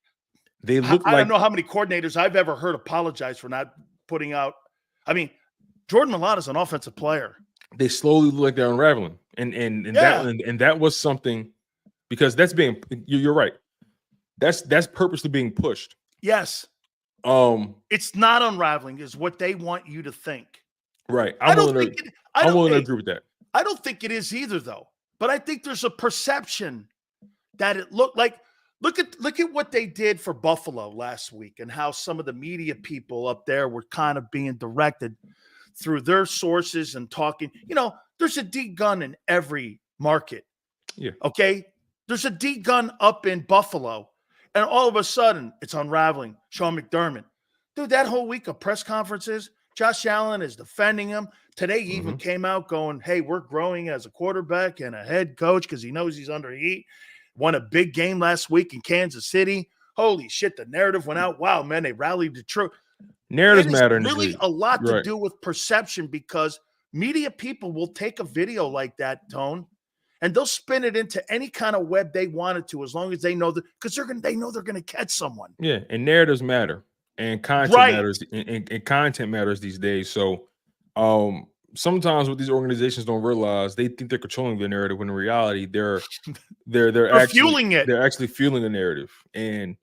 they look I don't know how many coordinators I've ever heard apologize for not putting out. I mean, Jordan Mulata is an offensive player. They slowly look like they're unraveling, and that was something because that's being. You're right. That's purposely being pushed. Yes. It's not unraveling, is what they want you to think. Right. I'm willing to agree with that. I don't think it is either, though. But I think there's a perception that it looked like. Look at what they did for Buffalo last week and how some of the media people up there were kind of being directed through their sources and talking. There's a D gun in every market. Yeah. Okay. There's a D gun up in Buffalo, and all of a sudden it's unraveling. Sean McDermott, dude, that whole week of press conferences, Josh Allen is defending him. Today he even came out going, hey, we're growing as a quarterback and a head coach because he knows he's under heat. Won a big game last week in Kansas City. Holy shit, the narrative went out. Wow, man, they rallied the truth. Narratives matter in this really league. A lot to do with perception because media people will take a video like that, Tone, and they'll spin it into any kind of web they wanted to as long as they know that because they know they're going to catch someone. Yeah, and narratives matter and content matters and content matters these days. So sometimes what these organizations don't realize, they think they're controlling the narrative when in reality they're actually fueling it. They're actually fueling the narrative. And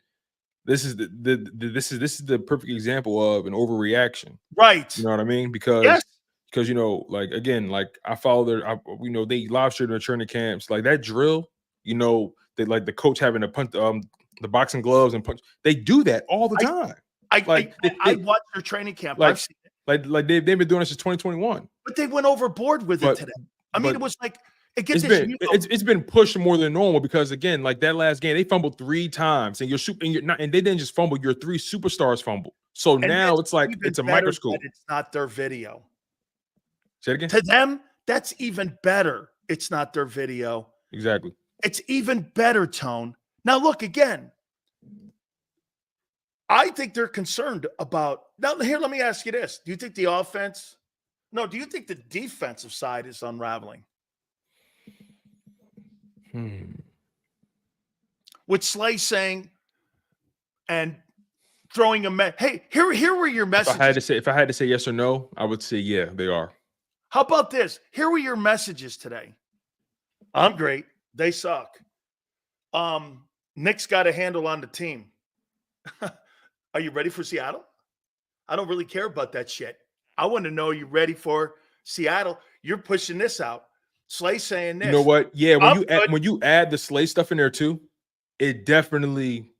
this is the perfect example of an overreaction. Right. You know what I mean? Because like again, like I follow they live stream their training camps, like that drill, they like the coach having to punch the boxing gloves and punch. They do that all the time. I watched their training camp. Like, I've seen it. Like they've been doing this since 2021. But they went overboard with it today. I mean, it was like it's been pushed more than normal because again, like that last game, they fumbled 3 times, and and they didn't just fumble. Your 3 superstars fumbled. So now it's like it's a microscope. It's not their video. Say it again. To them, that's even better. It's not their video. Exactly. It's even better, Tone. Now look again. I think they're concerned about now. Here, let me ask you this: do you think the offense? No, do you think the defensive side is unraveling? With Slay saying and throwing a hey, here were your messages. If I had to say yes or no, I would say yeah, they are. How about this? Here were your messages today. I'm great. They suck. Nick's got a handle on the team. Are you ready for Seattle? I don't really care about that shit. I want to know, are you ready for Seattle? You're pushing this out. Slay saying this. You know what? Yeah, when you add the Slay stuff in there too, it definitely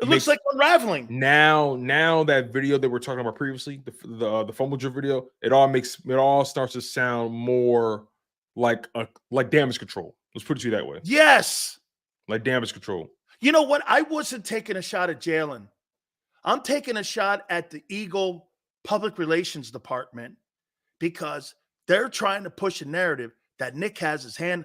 looks like unraveling. Now that video that we're talking about previously, the fumble drill video, it all starts to sound more like damage control. Let's put it to you that way. Yes. Like damage control. You know what? I wasn't taking a shot at Jalen. I'm taking a shot at the Eagle Public Relations Department because they're trying to push a narrative that Nick has his hand.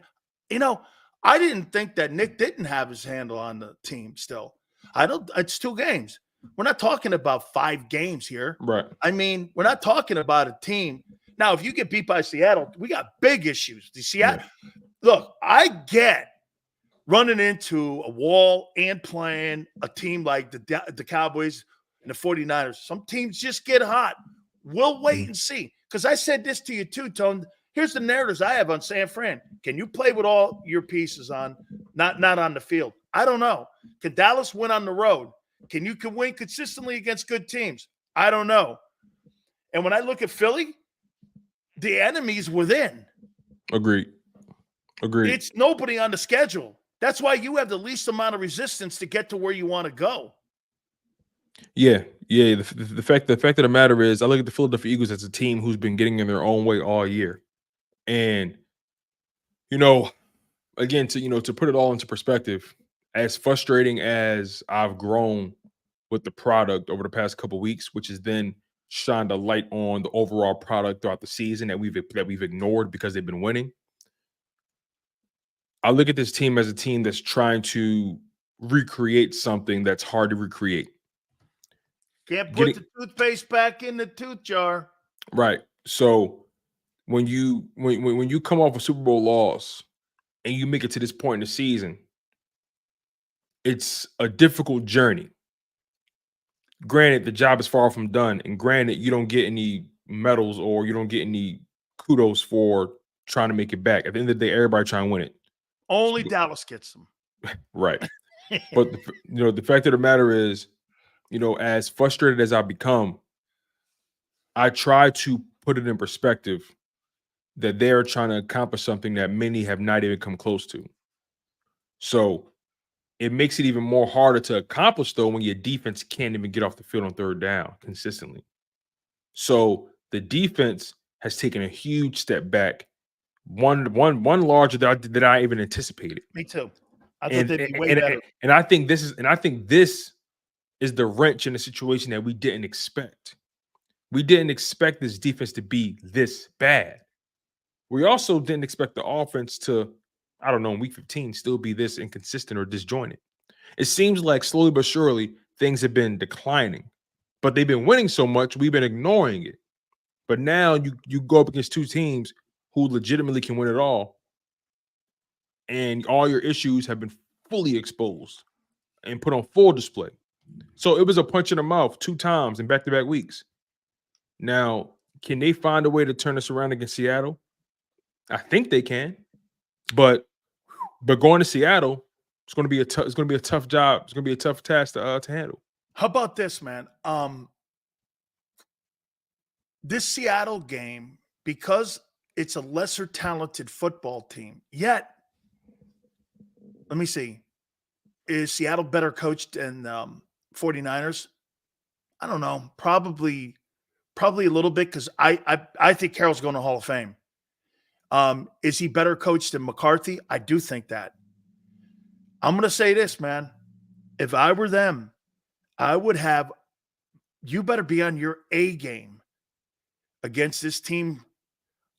I didn't think that Nick didn't have his handle on the team still. It's 2 games. We're not talking about 5 games here. Right. I mean, we're not talking about a team. Now, if you get beat by Seattle, we got big issues. Look, I get running into a wall and playing a team like the Cowboys and the 49ers. Some teams just get hot. We'll wait and see. Because I said this to you too, Tone. Here's the narratives I have on San Fran. Can you play with all your pieces on, not on the field? I don't know. Can Dallas win on the road? Can you win consistently against good teams? I don't know. And when I look at Philly, the enemy's within. Agreed. It's nobody on the schedule. That's why you have the least amount of resistance to get to where you want to go. Yeah. The fact of the matter is, I look at the Philadelphia Eagles as a team who's been getting in their own way all year. And, again, to put it all into perspective, as frustrating as I've grown with the product over the past couple of weeks, which has then shined a light on the overall product throughout the season that we've ignored because they've been winning. I look at this team as a team that's trying to recreate something that's hard to recreate. Can't put the toothpaste back in the tooth jar. Right. So when you come off a Super Bowl loss and you make it to this point in the season, it's a difficult journey. Granted, the job is far from done, and granted, you don't get any medals or you don't get any kudos for trying to make it back. At the end of the day, everybody trying to win it. Only Dallas gets them. Right. But the fact of the matter is, as frustrated as I've become, I try to put it in perspective that they're trying to accomplish something that many have not even come close to. So it makes it even more harder to accomplish, though, when your defense can't even get off the field on third down consistently. So the defense has taken a huge step back, one larger than I even anticipated. Me too. I thought they'd be way better. And I think this is the wrench in the situation that we didn't expect. We didn't expect this defense to be this bad. We also didn't expect the offense to, I don't know, in week 15 still be this inconsistent or disjointed. It seems like slowly but surely things have been declining, but they've been winning so much we've been ignoring it. But now you go up against two teams who legitimately can win it all, and all your issues have been fully exposed and put on full display. So it was a punch in the mouth 2 times in back-to-back weeks. Now, can they find a way to turn this around against Seattle? I think they can, but going to Seattle, it's going to be a tough job. It's going to be a tough task to handle. How about this, man? This Seattle game, because it's a lesser talented football team, yet, let me see, is Seattle better coached than 49ers? I don't know. Probably a little bit, because I think Carroll's going to Hall of Fame. Is he better coached than McCarthy? I do think that. I'm going to say this, man. If I were them, I would have, you better be on your A game against this team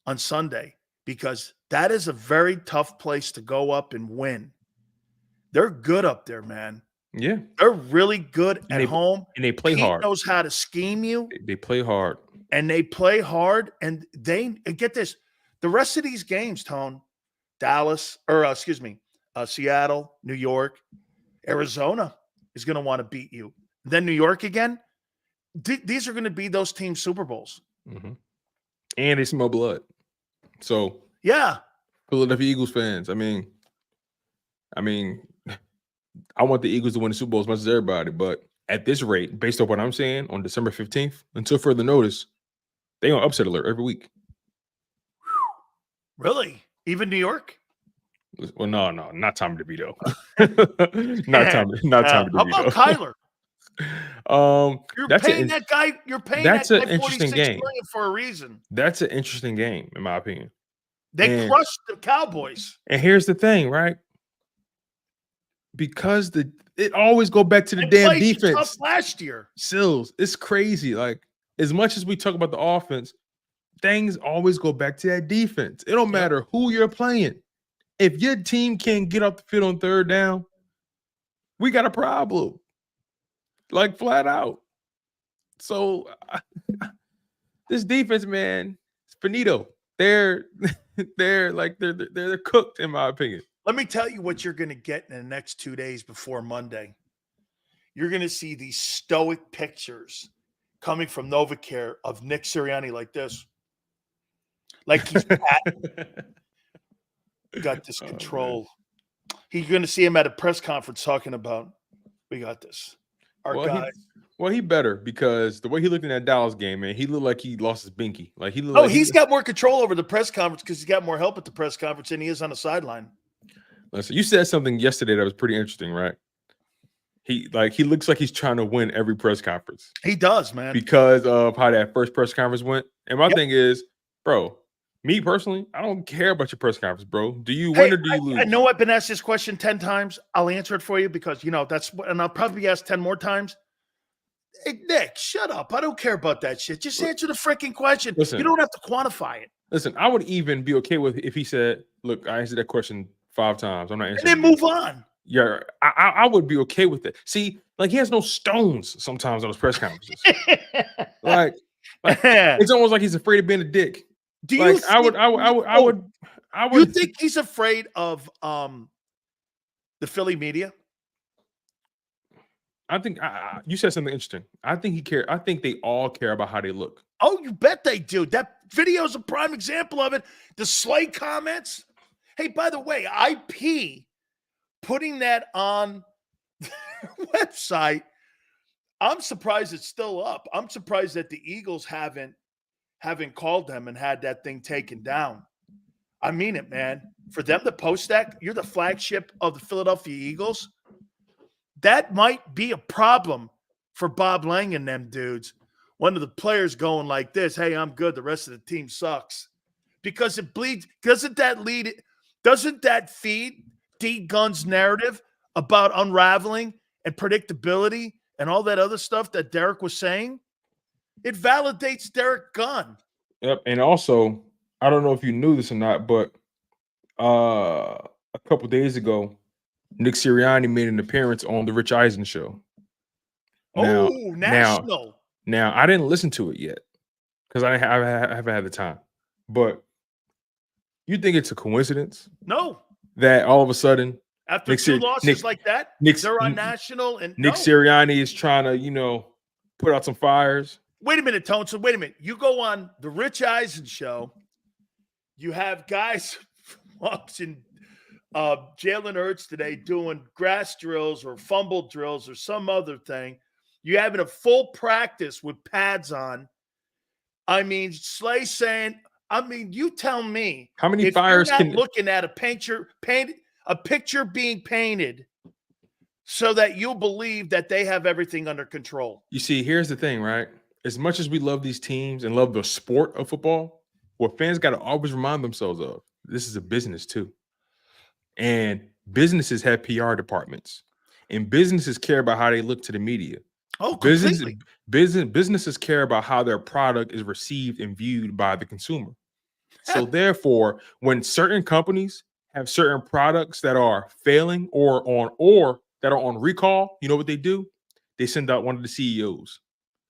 on Sunday, because that is a very tough place to go up and win. They're good up there, man. Yeah. They're really good at home. And they play hard. He knows how to scheme you. They play hard. And they play hard. And get this, the rest of these games, Tone, Seattle, New York, Arizona is going to want to beat you. Then New York again. These are going to be those team Super Bowls. Mm-hmm. And they smell blood. So yeah, Philadelphia Eagles fans. I mean, I want the Eagles to win the Super Bowl as much as everybody, but at this rate, based on what I'm saying, on December 15th, until further notice, they on upset alert every week. Really? Even New York? Well, no, not Tommy DeVito. not Tommy DeVito. How about Kyler? You're paying that guy $46 million for a reason. That's an interesting game, in my opinion. They crushed the Cowboys. And here's the thing, right? Because it always go back to the damn defense. Last year, Sills, it's crazy. Like, as much as we talk about the offense, things always go back to that defense. It don't matter who you're playing. If your team can't get off the field on third down, we got a problem. Like, flat out. So this defense, man, it's finito. They're cooked, in my opinion. Let me tell you what you're going to get in the next 2 days before Monday. You're going to see these stoic pictures coming from NovaCare of Nick Sirianni like this. Like he's got this control. You're going to see him at a press conference talking about, we got this. our Well, guys. he better, because the way he looked in that Dallas game, man, he looked like he lost his binky. Like he looked Oh, like he's got more control over the press conference because he's got more help at the press conference than he is on the sideline. Listen, you said something yesterday that was pretty interesting, right? He looks like he's trying to win every press conference. He does, man. Because of how that first press conference went. And my Yep. thing is, bro, me personally, I don't care about your press conference, bro. Do you Hey, win or do you lose? I know I've been asked this question 10 times. I'll answer it for you because, that's what, and I'll probably be asked 10 more times. Hey, Nick, shut up. I don't care about that shit. Just answer the freaking question. Listen. You don't have to quantify it. Listen, I would even be okay with if he said, look, I answered that question 5 times. I'm not answering And then move on. Yeah, I would be okay with it. See, like he has no stones sometimes on his press conferences. like it's almost like he's afraid of being a dick. Do you like I would You think he's afraid of the Philly media? I think you said something interesting. I think he cares. I think they all care about how they look. Oh, you bet they do. That video is a prime example of it. The Slay comments. Hey, by the way, IP putting that on their website. I'm surprised it's still up. I'm surprised that the Eagles haven't called them and had that thing taken down. I mean it, man. For them to post that, you're the flagship of the Philadelphia Eagles. That might be a problem for Bob Lang and them dudes. One of the players going like this, hey, I'm good. The rest of the team sucks. Because it bleeds. Doesn't that feed D Gunn's narrative about unraveling and predictability and all that other stuff that Derek was saying? It validates Derek Gunn. Yep. And also, I don't know if you knew this or not, but a couple days ago, Nick Sirianni made an appearance on the Rich Eisen show. National. Now, I didn't listen to it yet because I haven't had the time. But you think it's a coincidence? No. That all of a sudden, after two losses like that, they're on national. And Nick Sirianni is trying to, put out some fires. Wait a minute, Tone. So wait a minute. You go on the Rich Eisen show. You have guys watching Jalen Hurts today doing grass drills or fumble drills or some other thing. You having a full practice with pads on. I mean, Slay saying, you tell me how many if fires you're not looking at a picture being painted so that you'll believe that they have everything under control. You see, here's the thing, right? As much as we love these teams and love the sport of football, what fans got to always remind themselves of, this is a business too. And businesses have PR departments. And businesses care about how they look to the media. Oh, completely. Businesses care about how their product is received and viewed by the consumer. So therefore, when certain companies have certain products that are failing or that are on recall, you know what they do? They send out one of the CEOs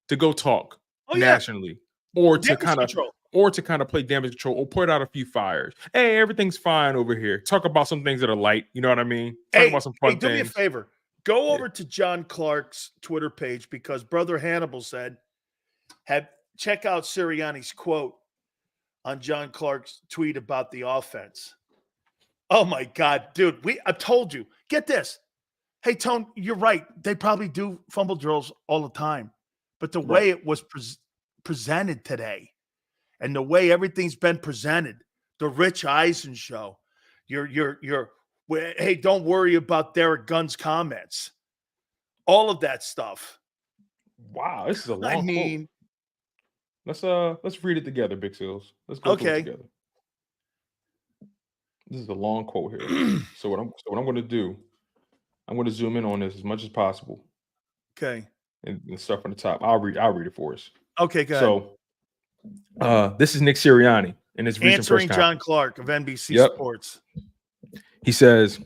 to go talk nationally, or to kind of play damage control, or put out a few fires. Hey, everything's fine over here. Talk about some things that are light. You know what I mean? Talk about some fun things. Do me a favor. Go over to John Clark's Twitter page because Brother Hannibal said, check out Sirianni's quote on John Clark's tweet about the offense. Oh my God, dude. I told you. Get this. Hey, Tone, you're right. They probably do fumble drills all the time. But the way it was presented today and the way everything's been presented, the Rich Eisen show, hey, don't worry about Derek Gunn's comments. All of that stuff. Wow, this is a long quote. Let's read it together, Big Seals. Let's go through it together. This is a long quote here. So what I'm going to do, I'm going to zoom in on this as much as possible. Okay. And stuff from the top. I'll read it for us. Okay, go ahead. So this is Nick Sirianni in his recent answering John Clark of NBC Sports. He says,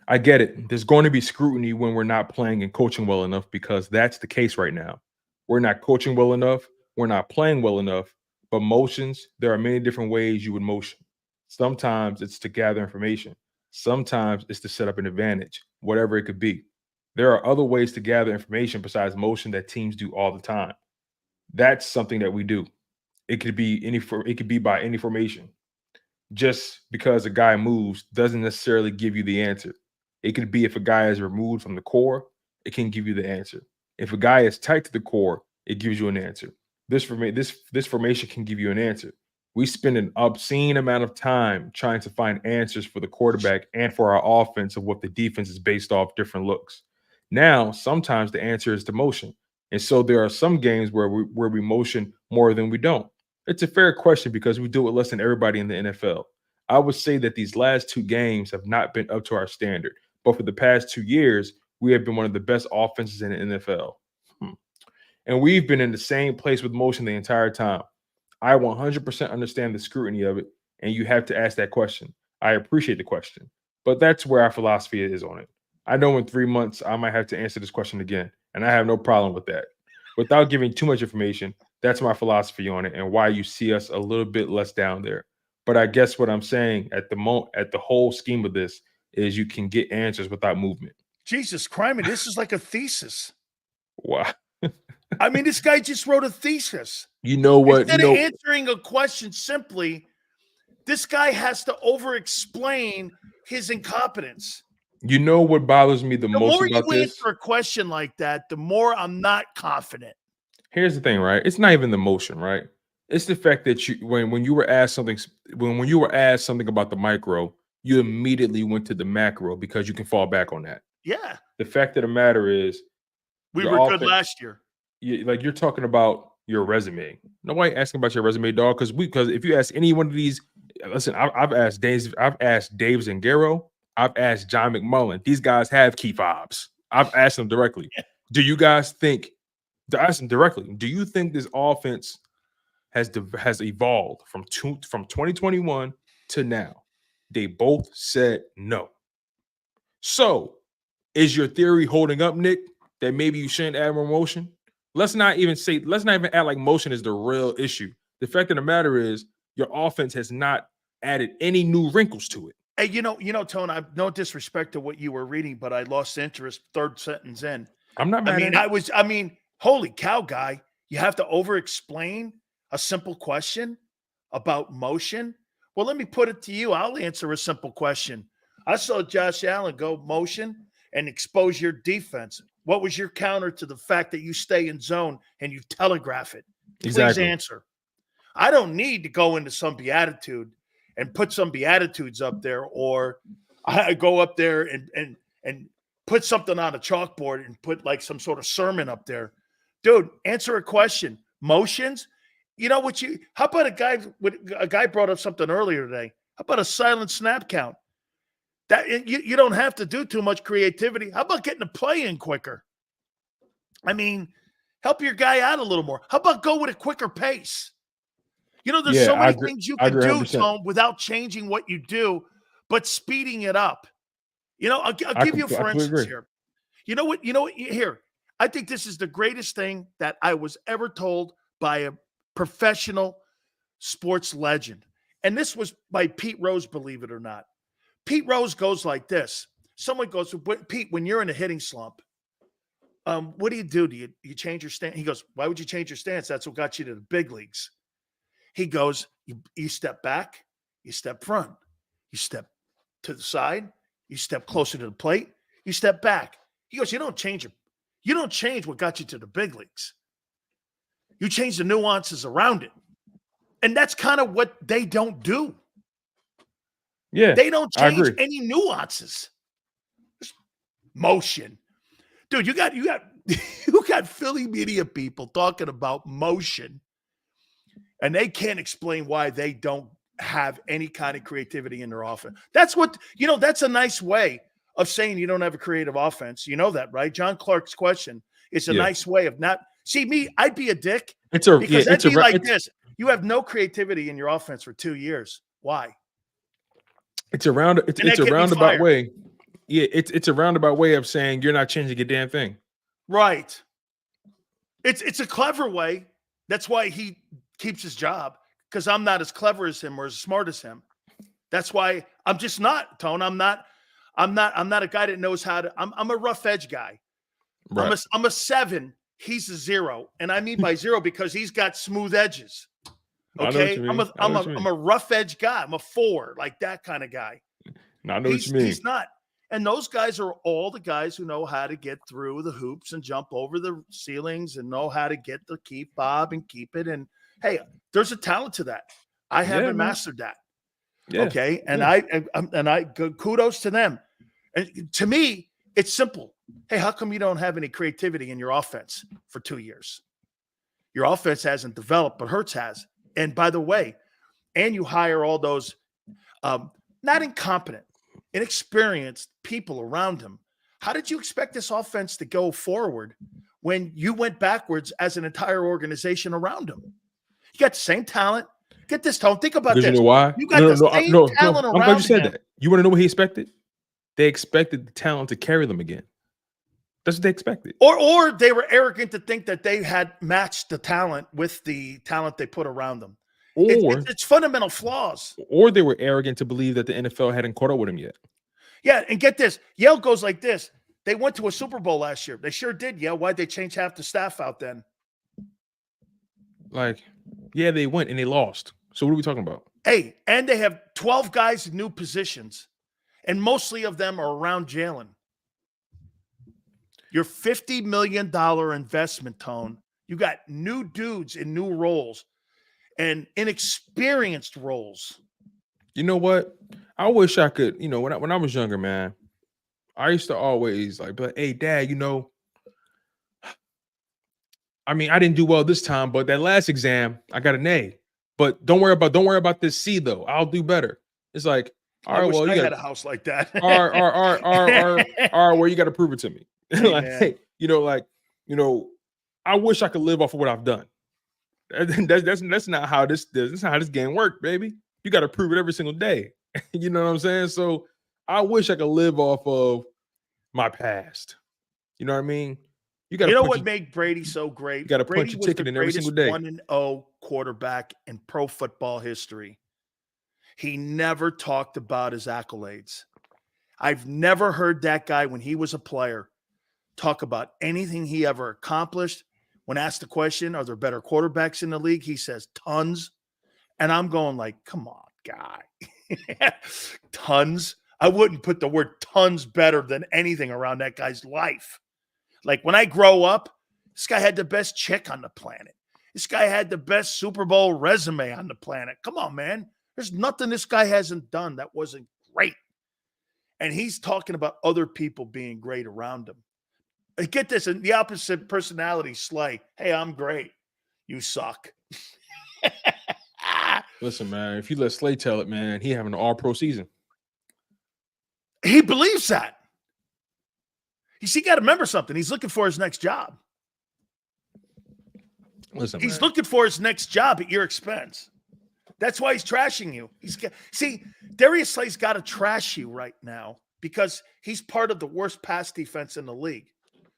I get it. There's going to be scrutiny when we're not playing and coaching well enough, because that's the case right now. We're not coaching well enough. We're not playing well enough. But motions, there are many different ways you would motion. Sometimes it's to gather information. Sometimes it's to set up an advantage, whatever it could be. There are other ways to gather information besides motion that teams do all the time. That's something that we do. It could be by any formation. Just because a guy moves doesn't necessarily give you the answer. It could be if a guy is removed from the core it can give you the answer. If a guy is tight to the core, it gives you an answer. This formation can give you an answer. We spend an obscene amount of time trying to find answers for the quarterback and for our offense of what the defense is based off different looks. Now, sometimes the answer is to motion. And so there are some games where we motion more than we don't. It's a fair question because we do it less than everybody in the NFL. I would say that these last 2 games have not been up to our standard. But for the past 2 years, we have been one of the best offenses in the NFL. And we've been in the same place with motion the entire time. I 100% understand the scrutiny of it, and you have to ask that question. I appreciate the question, but that's where our philosophy is on it. I know in 3 months, I might have to answer this question again, and I have no problem with that. Without giving too much information, that's my philosophy on it and why you see us a little bit less down there. But I guess what I'm saying at the whole scheme of this is you can get answers without movement. Jesus Christ, this is like a thesis. Wow. I mean, this guy just wrote a thesis. You know what? Instead of answering a question simply, this guy has to over-explain his incompetence. You know what bothers me the most about this? The more you answer a question like that, the more I'm not confident. Here's the thing, right? It's not even the motion, right? It's the fact that when you were asked something about the micro, you immediately went to the macro because you can fall back on that. Yeah. The fact of the matter is, we were good last year. You're talking about your resume. Nobody asking about your resume, dog. Because if you ask any one of these, listen, I've asked Dave Zangaro, I've asked John McMullen. These guys have key fobs. I've asked them directly. Do you guys think? To ask them directly. Do you think this offense has evolved from 2021 to now? They both said no. So, is your theory holding up, Nick? That maybe you shouldn't add more motion? Let's not even act like motion is the real issue. The fact of the matter is your offense has not added any new wrinkles to it. Hey, you know, Tone, I no disrespect to what you were reading, but I lost interest 3rd sentence in. I'm not mad at it. Holy cow, guy. You have to over-explain a simple question about motion? Well, let me put it to you. I'll answer a simple question. I saw Josh Allen go motion and expose your defense. What was your counter to the fact that you stay in zone and you telegraph it? Please answer. I don't need to go into some beatitude and put some beatitudes up there, or I go up there and put something on a chalkboard and put like some sort of sermon up there. Dude, answer a question. Motions? You know what how about a guy brought up something earlier today. How about a silent snap count? That you don't have to do too much creativity. How about getting a play in quicker? I mean, help your guy out a little more. How about go with a quicker pace? You know, there's so many things you can do, Tom, without changing what you do, but speeding it up. You know, I'll give you, for instance, here. You know what? Here, I think this is the greatest thing that I was ever told by a professional sports legend. And this was by Pete Rose, believe it or not. Pete Rose goes like this. Someone goes, Pete, when you're in a hitting slump, what do? Do you change your stance? He goes, why would you change your stance? That's what got you to the big leagues. He goes, you step back, you step front, you step to the side, you step closer to the plate, you step back. He goes, you don't change what got you to the big leagues. You change the nuances around it. And that's kind of what they don't do. Yeah, they don't change any nuances. Just motion. Dude, you got Philly media people talking about motion, and they can't explain why they don't have any kind of creativity in their offense. That's what, that's a nice way of saying you don't have a creative offense. You know that, right? John Clark's question is a nice way of not see me. I'd be a dick. This. You have no creativity in your offense for 2 years. Why? It's a roundabout way. Yeah, it's a roundabout way of saying you're not changing a damn thing. Right. It's a clever way. That's why he keeps his job, because I'm not as clever as him or as smart as him. That's why I'm just not, Tone. I'm not a guy that knows how to. I'm a rough edge guy. Right. I'm a 7. He's a 0, and I mean by 0 because he's got smooth edges. Okay, I'm a rough edge guy. I'm a 4, like that kind of guy. I know what you mean. He's not. And those guys are all the guys who know how to get through the hoops and jump over the ceilings and know how to get the keep bob and keep it. And hey, there's a talent to that. I haven't mastered that. Yeah. Okay. And yeah. I kudos to them. And to me, it's simple. Hey, how come you don't have any creativity in your offense for 2 years? Your offense hasn't developed, but Hurts has. And by the way, and you hire all those not incompetent, inexperienced people around him. How did you expect this offense to go forward when you went backwards as an entire organization around him? You got the same talent. Get this, Tone. Think about Because this. You know why? You got the same talent around I'm glad you said him. that. You want to know what he expected? They expected the talent to carry them again. That's what they expected. Or they were arrogant to think that they had matched the talent with the talent they put around them. It's fundamental flaws. Or they were arrogant to believe that the NFL hadn't caught up with him yet. Yeah, and get this. Yale goes like this. They went to a Super Bowl last year. They sure did, Yale. Why'd they change half the staff out then? Like, yeah, they went and they lost. So what are we talking about? Hey, and they have 12 guys in new positions, and mostly of them are around Jalen. Your $50 million investment, Tone. You got new dudes in new roles and inexperienced roles. You know what? I wish I could, when I was younger, man, I used to always be like, hey, Dad, I mean, I didn't do well this time, but that last exam, I got an A. But don't worry about this C though. I'll do better. It's like, all right, well, you had a house like that. All right, well, you got to prove it to me. Hey, I wish I could live off of what I've done. That's not how this game works, baby. You got to prove it every single day. You know what I'm saying? So I wish I could live off of my past. You know what I mean? You got. You know what made Brady so great? You got to punch your ticket in every single day. 1-0 quarterback in pro football history. He never talked about his accolades. I've never heard that guy when he was a player talk about anything he ever accomplished. When asked the question, are there better quarterbacks in the league? He says tons. And I'm going like, come on, guy. Tons. I wouldn't put the word tons better than anything around that guy's life. Like when I grow up, this guy had the best chick on the planet. This guy had the best Super Bowl resume on the planet. Come on, man. There's nothing this guy hasn't done that wasn't great. And he's talking about other people being great around him. And get this, and the opposite personality, Slay. Hey, I'm great. You suck. Listen, man, if you let Slay tell it, man, he having an all-pro season. He believes that. You see, you got to remember something. He's looking for his next job. Listen, he's looking for his next job at your expense. That's why he's trashing you. Darius Slay's got to trash you right now because he's part of the worst pass defense in the league.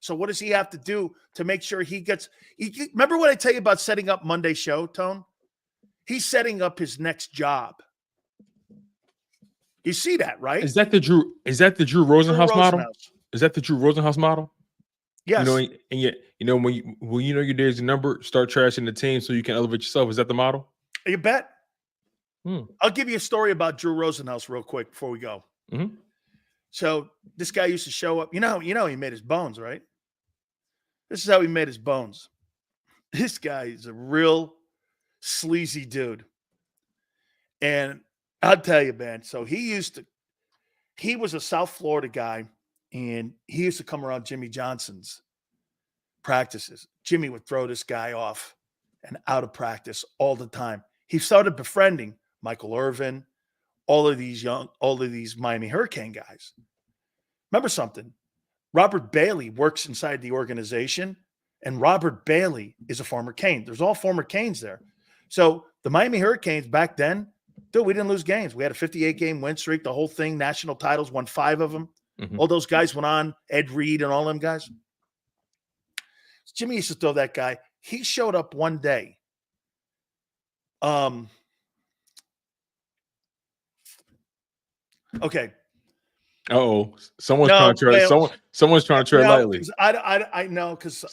So what does he have to do to make sure he gets – remember what I tell you about setting up Monday's show, Tone? He's setting up his next job. You see that, right? Is that the Drew Rosenhaus model? Is that the Drew Rosenhaus model? Yes. When you know your day's number, start trashing the team so you can elevate yourself. Is that the model? You bet. I'll give you a story about Drew Rosenhaus real quick before we go. Mm-hmm. So this guy used to show up. You know he made his bones, right? This is how he made his bones. This guy is a real sleazy dude. And I'll tell you, man, so he was a South Florida guy, and he used to come around Jimmy Johnson's practices. Jimmy would throw this guy off and out of practice all the time. He started befriending Michael Irvin, all of these Miami Hurricane guys. Remember something. Robert Bailey works inside the organization, and Robert Bailey is a former Cane. There's all former Canes there. So the Miami Hurricanes back then, dude, we didn't lose games. We had a 58-game win streak, the whole thing, national titles, won 5 of them. Mm-hmm. All those guys went on, Ed Reed and all them guys. Jimmy used to throw that guy. He showed up one day. Okay. Someone's trying to tread lightly. I know because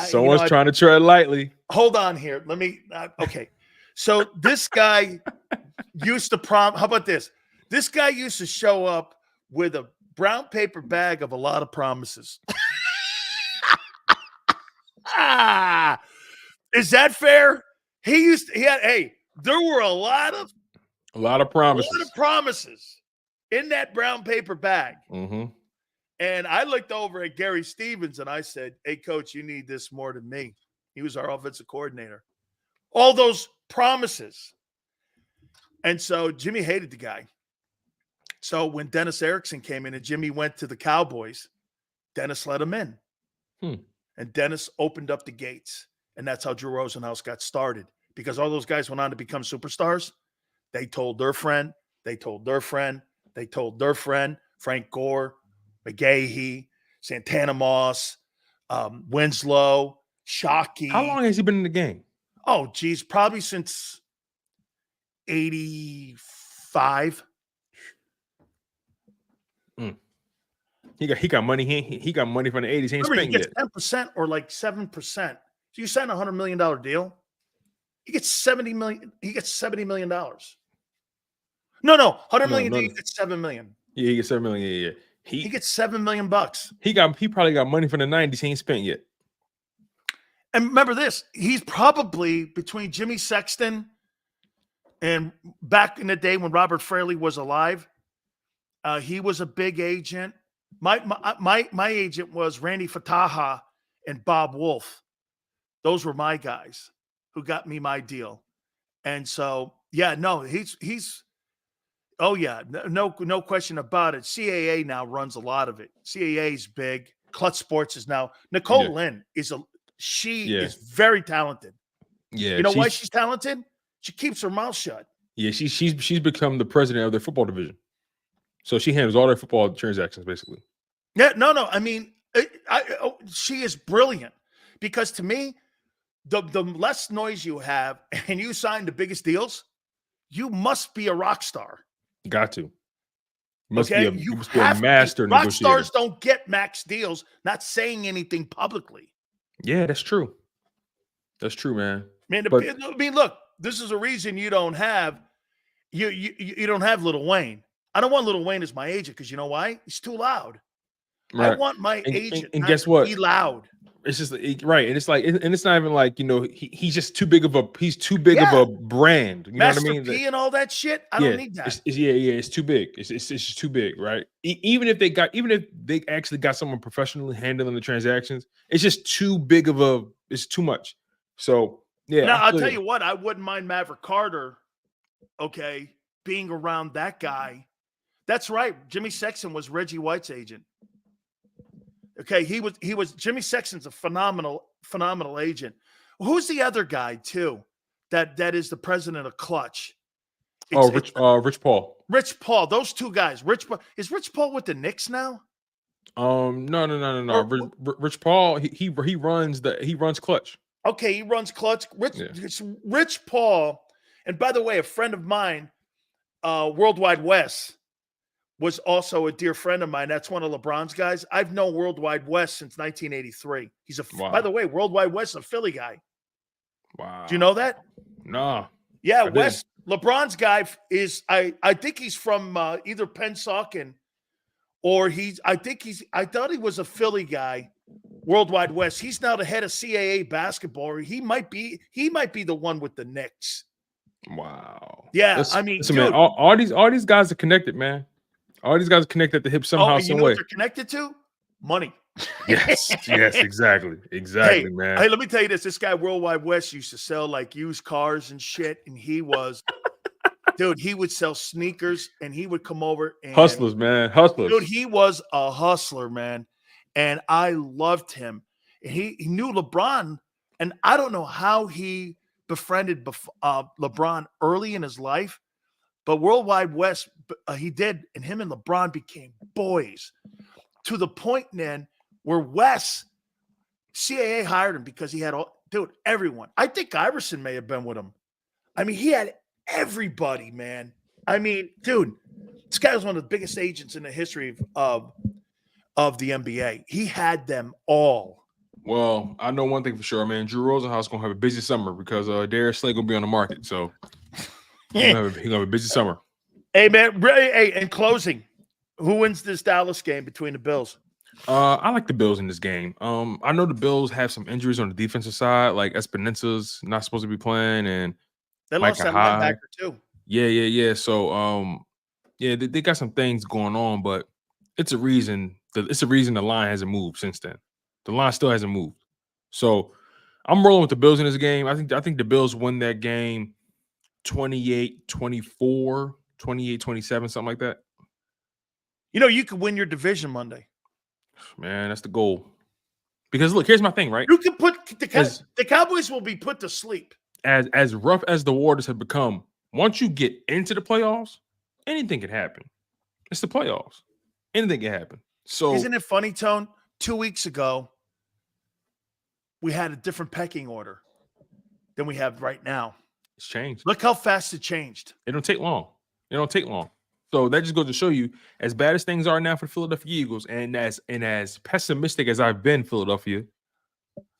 someone's trying to tread lightly. Hold on here. Let me. Okay. So this guy used to how about this? This guy used to show up with a brown paper bag of a lot of promises. Ah, is that fair? He had, hey, there were a lot of promises in that brown paper bag. Mm-hmm. And I looked over at Gary Stevens and I said, hey, coach, you need this more than me. He was our offensive coordinator. All those promises. And so Jimmy hated the guy. So when Dennis Erickson came in and Jimmy went to the Cowboys, Dennis let him in. And Dennis opened up the gates. And that's how Drew Rosenhaus got started. Because all those guys went on to become superstars. They told their friend, they told their friend, they told their friend, Frank Gore, McGahee, Santana Moss, Winslow, Shockey. How long has he been in the game? Oh, geez, probably since 85. He got money. He got money from the 80s. He ain't spent yet. He gets 10% or like 7%. So you sign a $100 million deal. He gets $70 million. He gets $70 million. No, $100 million. He gets $7 million. Yeah, he gets $7 million. Yeah. He gets $7 million bucks. He probably got money from the 90s. He ain't spent yet. And remember this, he's probably between Jimmy Sexton and back in the day when Robert Fraley was alive, he was a big agent. My agent was Randy Fataha and Bob Wolf. Those were my guys who got me my deal. And so, yeah, no, he's oh yeah, no question about it. CAA now runs a lot of it. CAA is big. Clutch Sports is now. Nicole Lynn is is very talented. Yeah, you know why she's talented? She keeps her mouth shut. Yeah, she's become the president of their football division. So she handles all their football transactions, basically. Yeah, no. I mean, she is brilliant because to me, the less noise you have and you sign the biggest deals, you must be a rock star. Got to. You must be a master negotiator. Rock stars don't get max deals, not saying anything publicly. Yeah, that's true. That's true, man. Man, I mean, look, this is a reason you don't have you don't have Lil Wayne. I don't want Lil Wayne as my agent because you know why? He's too loud. Right. I want my agent and guess what? To be loud. It's just right, and it's like, and it's not even like he's just too big of a of a brand. You Master know what I mean? P and all that shit. I don't need that. It's too big. It's just too big, right? Even if they actually got someone professionally handling the transactions, it's just too big of a. It's too much. So yeah. Now I'll tell you what, I wouldn't mind Maverick Carter. Okay, being around that guy. That's right. Jimmy Sexton was Reggie White's agent. Okay, he was Jimmy Sexton's a phenomenal agent. Who's the other guy too? That is the president of Clutch. Rich Paul. Rich Paul. Those two guys. Is Rich Paul with the Knicks now? No. Rich Paul. He runs Clutch. Okay, he runs Clutch. Rich Paul. And by the way, a friend of mine, Worldwide Wes, was also a dear friend of mine. That's one of LeBron's guys. I've known Worldwide Wes since 1983. He's by the way, Worldwide Wes is a Philly guy. Wow. Do you know that? No. Yeah, Wes, LeBron's guy is, I think he's from either Pennsauken or I thought he was a Philly guy, Worldwide Wes. He's now the head of CAA basketball. He might be the one with the Knicks. Wow. Yeah, I mean, listen, man, all these guys are connected, man. All these guys are connected at the hip somehow, some way. What they're connected to? Money. Yes, exactly, man. Hey, let me tell you this. This guy, Worldwide West, used to sell like used cars and shit. And he was, dude, he would sell sneakers and he would come over and hustlers, man. Hustlers. Dude, he was a hustler, man. And I loved him. And he knew LeBron. And I don't know how he befriended LeBron early in his life. But Worldwide West, he did, and him and LeBron became boys to the point then where Wes, CAA hired him because he had everyone. I think Iverson may have been with him. I mean, he had everybody, man. I mean, dude, this guy was one of the biggest agents in the history of the NBA. He had them all. Well, I know one thing for sure, man. Drew Rosenhaus gonna have a busy summer because Darius Slay gonna be on the market, so. He's gonna have a busy summer. Hey, man. Hey, in closing, Who wins this Dallas game between the Bills? I like the Bills in this game. I know the Bills have some injuries on the defensive side, like Espinosa's not supposed to be playing, and They lost Micah that Hyde. linebacker too. Yeah. So, yeah, they got some things going on, but it's a reason. It's a reason the line hasn't moved since then. The line still hasn't moved. So, I'm rolling with the Bills in this game. I think the Bills win that game 28-24, 28-27, something like that. You know, you could win your division Monday. Man, that's the goal. Because look, here's my thing, right? You can put the Cowboys will be put to sleep. As rough as the waters have become, once you get into the playoffs, anything can happen. It's the playoffs. Anything can happen. So isn't it funny, Tone? 2 weeks ago, we had a different pecking order than we have right now. It's changed. Look how fast it changed. It don't take long. So that just goes to show you, as bad as things are now for the Philadelphia Eagles, and as pessimistic as I've been, Philadelphia,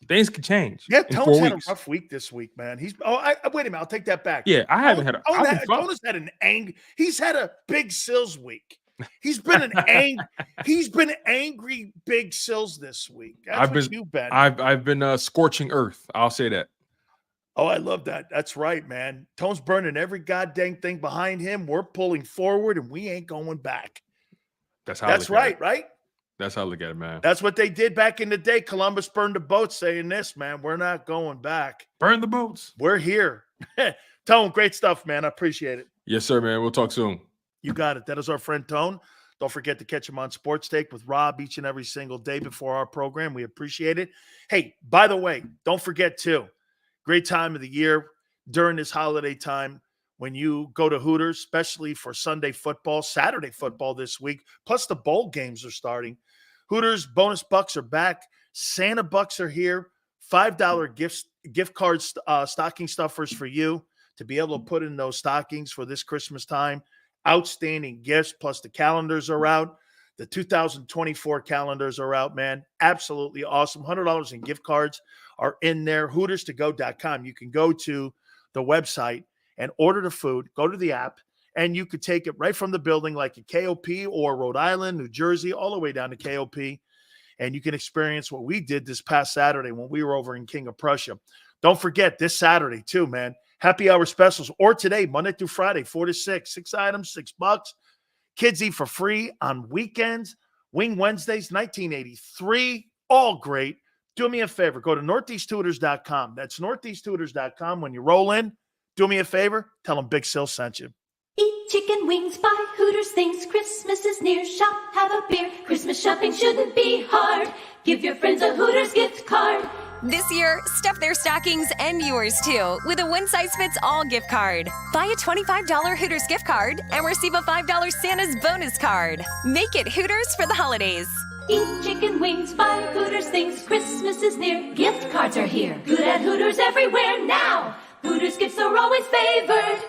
things can change. Yeah, Tone's had a rough week this week, man. Wait a minute, I'll take that back. Yeah, I haven't had a. Tone has had an He's had a Big Sills week. He's been angry Big Sills this week. You've been. I've been scorching earth. I'll say that. Oh, I love that. That's right, man. Tone's burning every goddamn thing behind him. We're pulling forward, and we ain't going back. That's right? That's how I look at it, man. That's what they did back in the day. Columbus burned the boats saying this, man. We're not going back. Burn the boats. We're here. Tone, great stuff, man. I appreciate it. Yes, sir, man. We'll talk soon. You got it. That is our friend Tone. Don't forget to catch him on Sports Take with Rob each and every single day before our program. We appreciate it. Hey, by the way, don't forget, too, great time of the year during this holiday time when you go to Hooters, especially for Sunday football, Saturday football this week, plus the bowl games are starting. Hooters bonus bucks are back. Santa bucks are here. $5 gift cards, stocking stuffers for you to be able to put in those stockings for this Christmas time. Outstanding gifts, plus the calendars are out. The 2024 calendars are out, man. Absolutely awesome. $100 in gift cards are in there. HootersToGo.com. You can go to the website and order the food. Go to the app, and you could take it right from the building like a KOP or Rhode Island, New Jersey, all the way down to KOP. And you can experience what we did this past Saturday when we were over in King of Prussia. Don't forget this Saturday too, man. Happy hour specials, or today, Monday through Friday, 4 to 6. 6 items, $6. Kids eat for free on weekends. Wing Wednesdays, 1983. All great. Do me a favor. Go to northeasthooters.com. That's northeasthooters.com. When you roll in, do me a favor. Tell them Big Sil sent you. Eat chicken wings, buy Hooters things. Christmas is near. Shop, have a beer. Christmas shopping shouldn't be hard. Give your friends a Hooters gift card. This year, stuff their stockings and yours too with a one-size-fits-all gift card. Buy a $25 Hooters gift card and receive a $5 Santa's bonus card. Make it Hooters for the holidays. Eat chicken wings, buy Hooters things. Christmas is near. Gift cards are here. Good at Hooters everywhere now. Hooters gifts are always favored.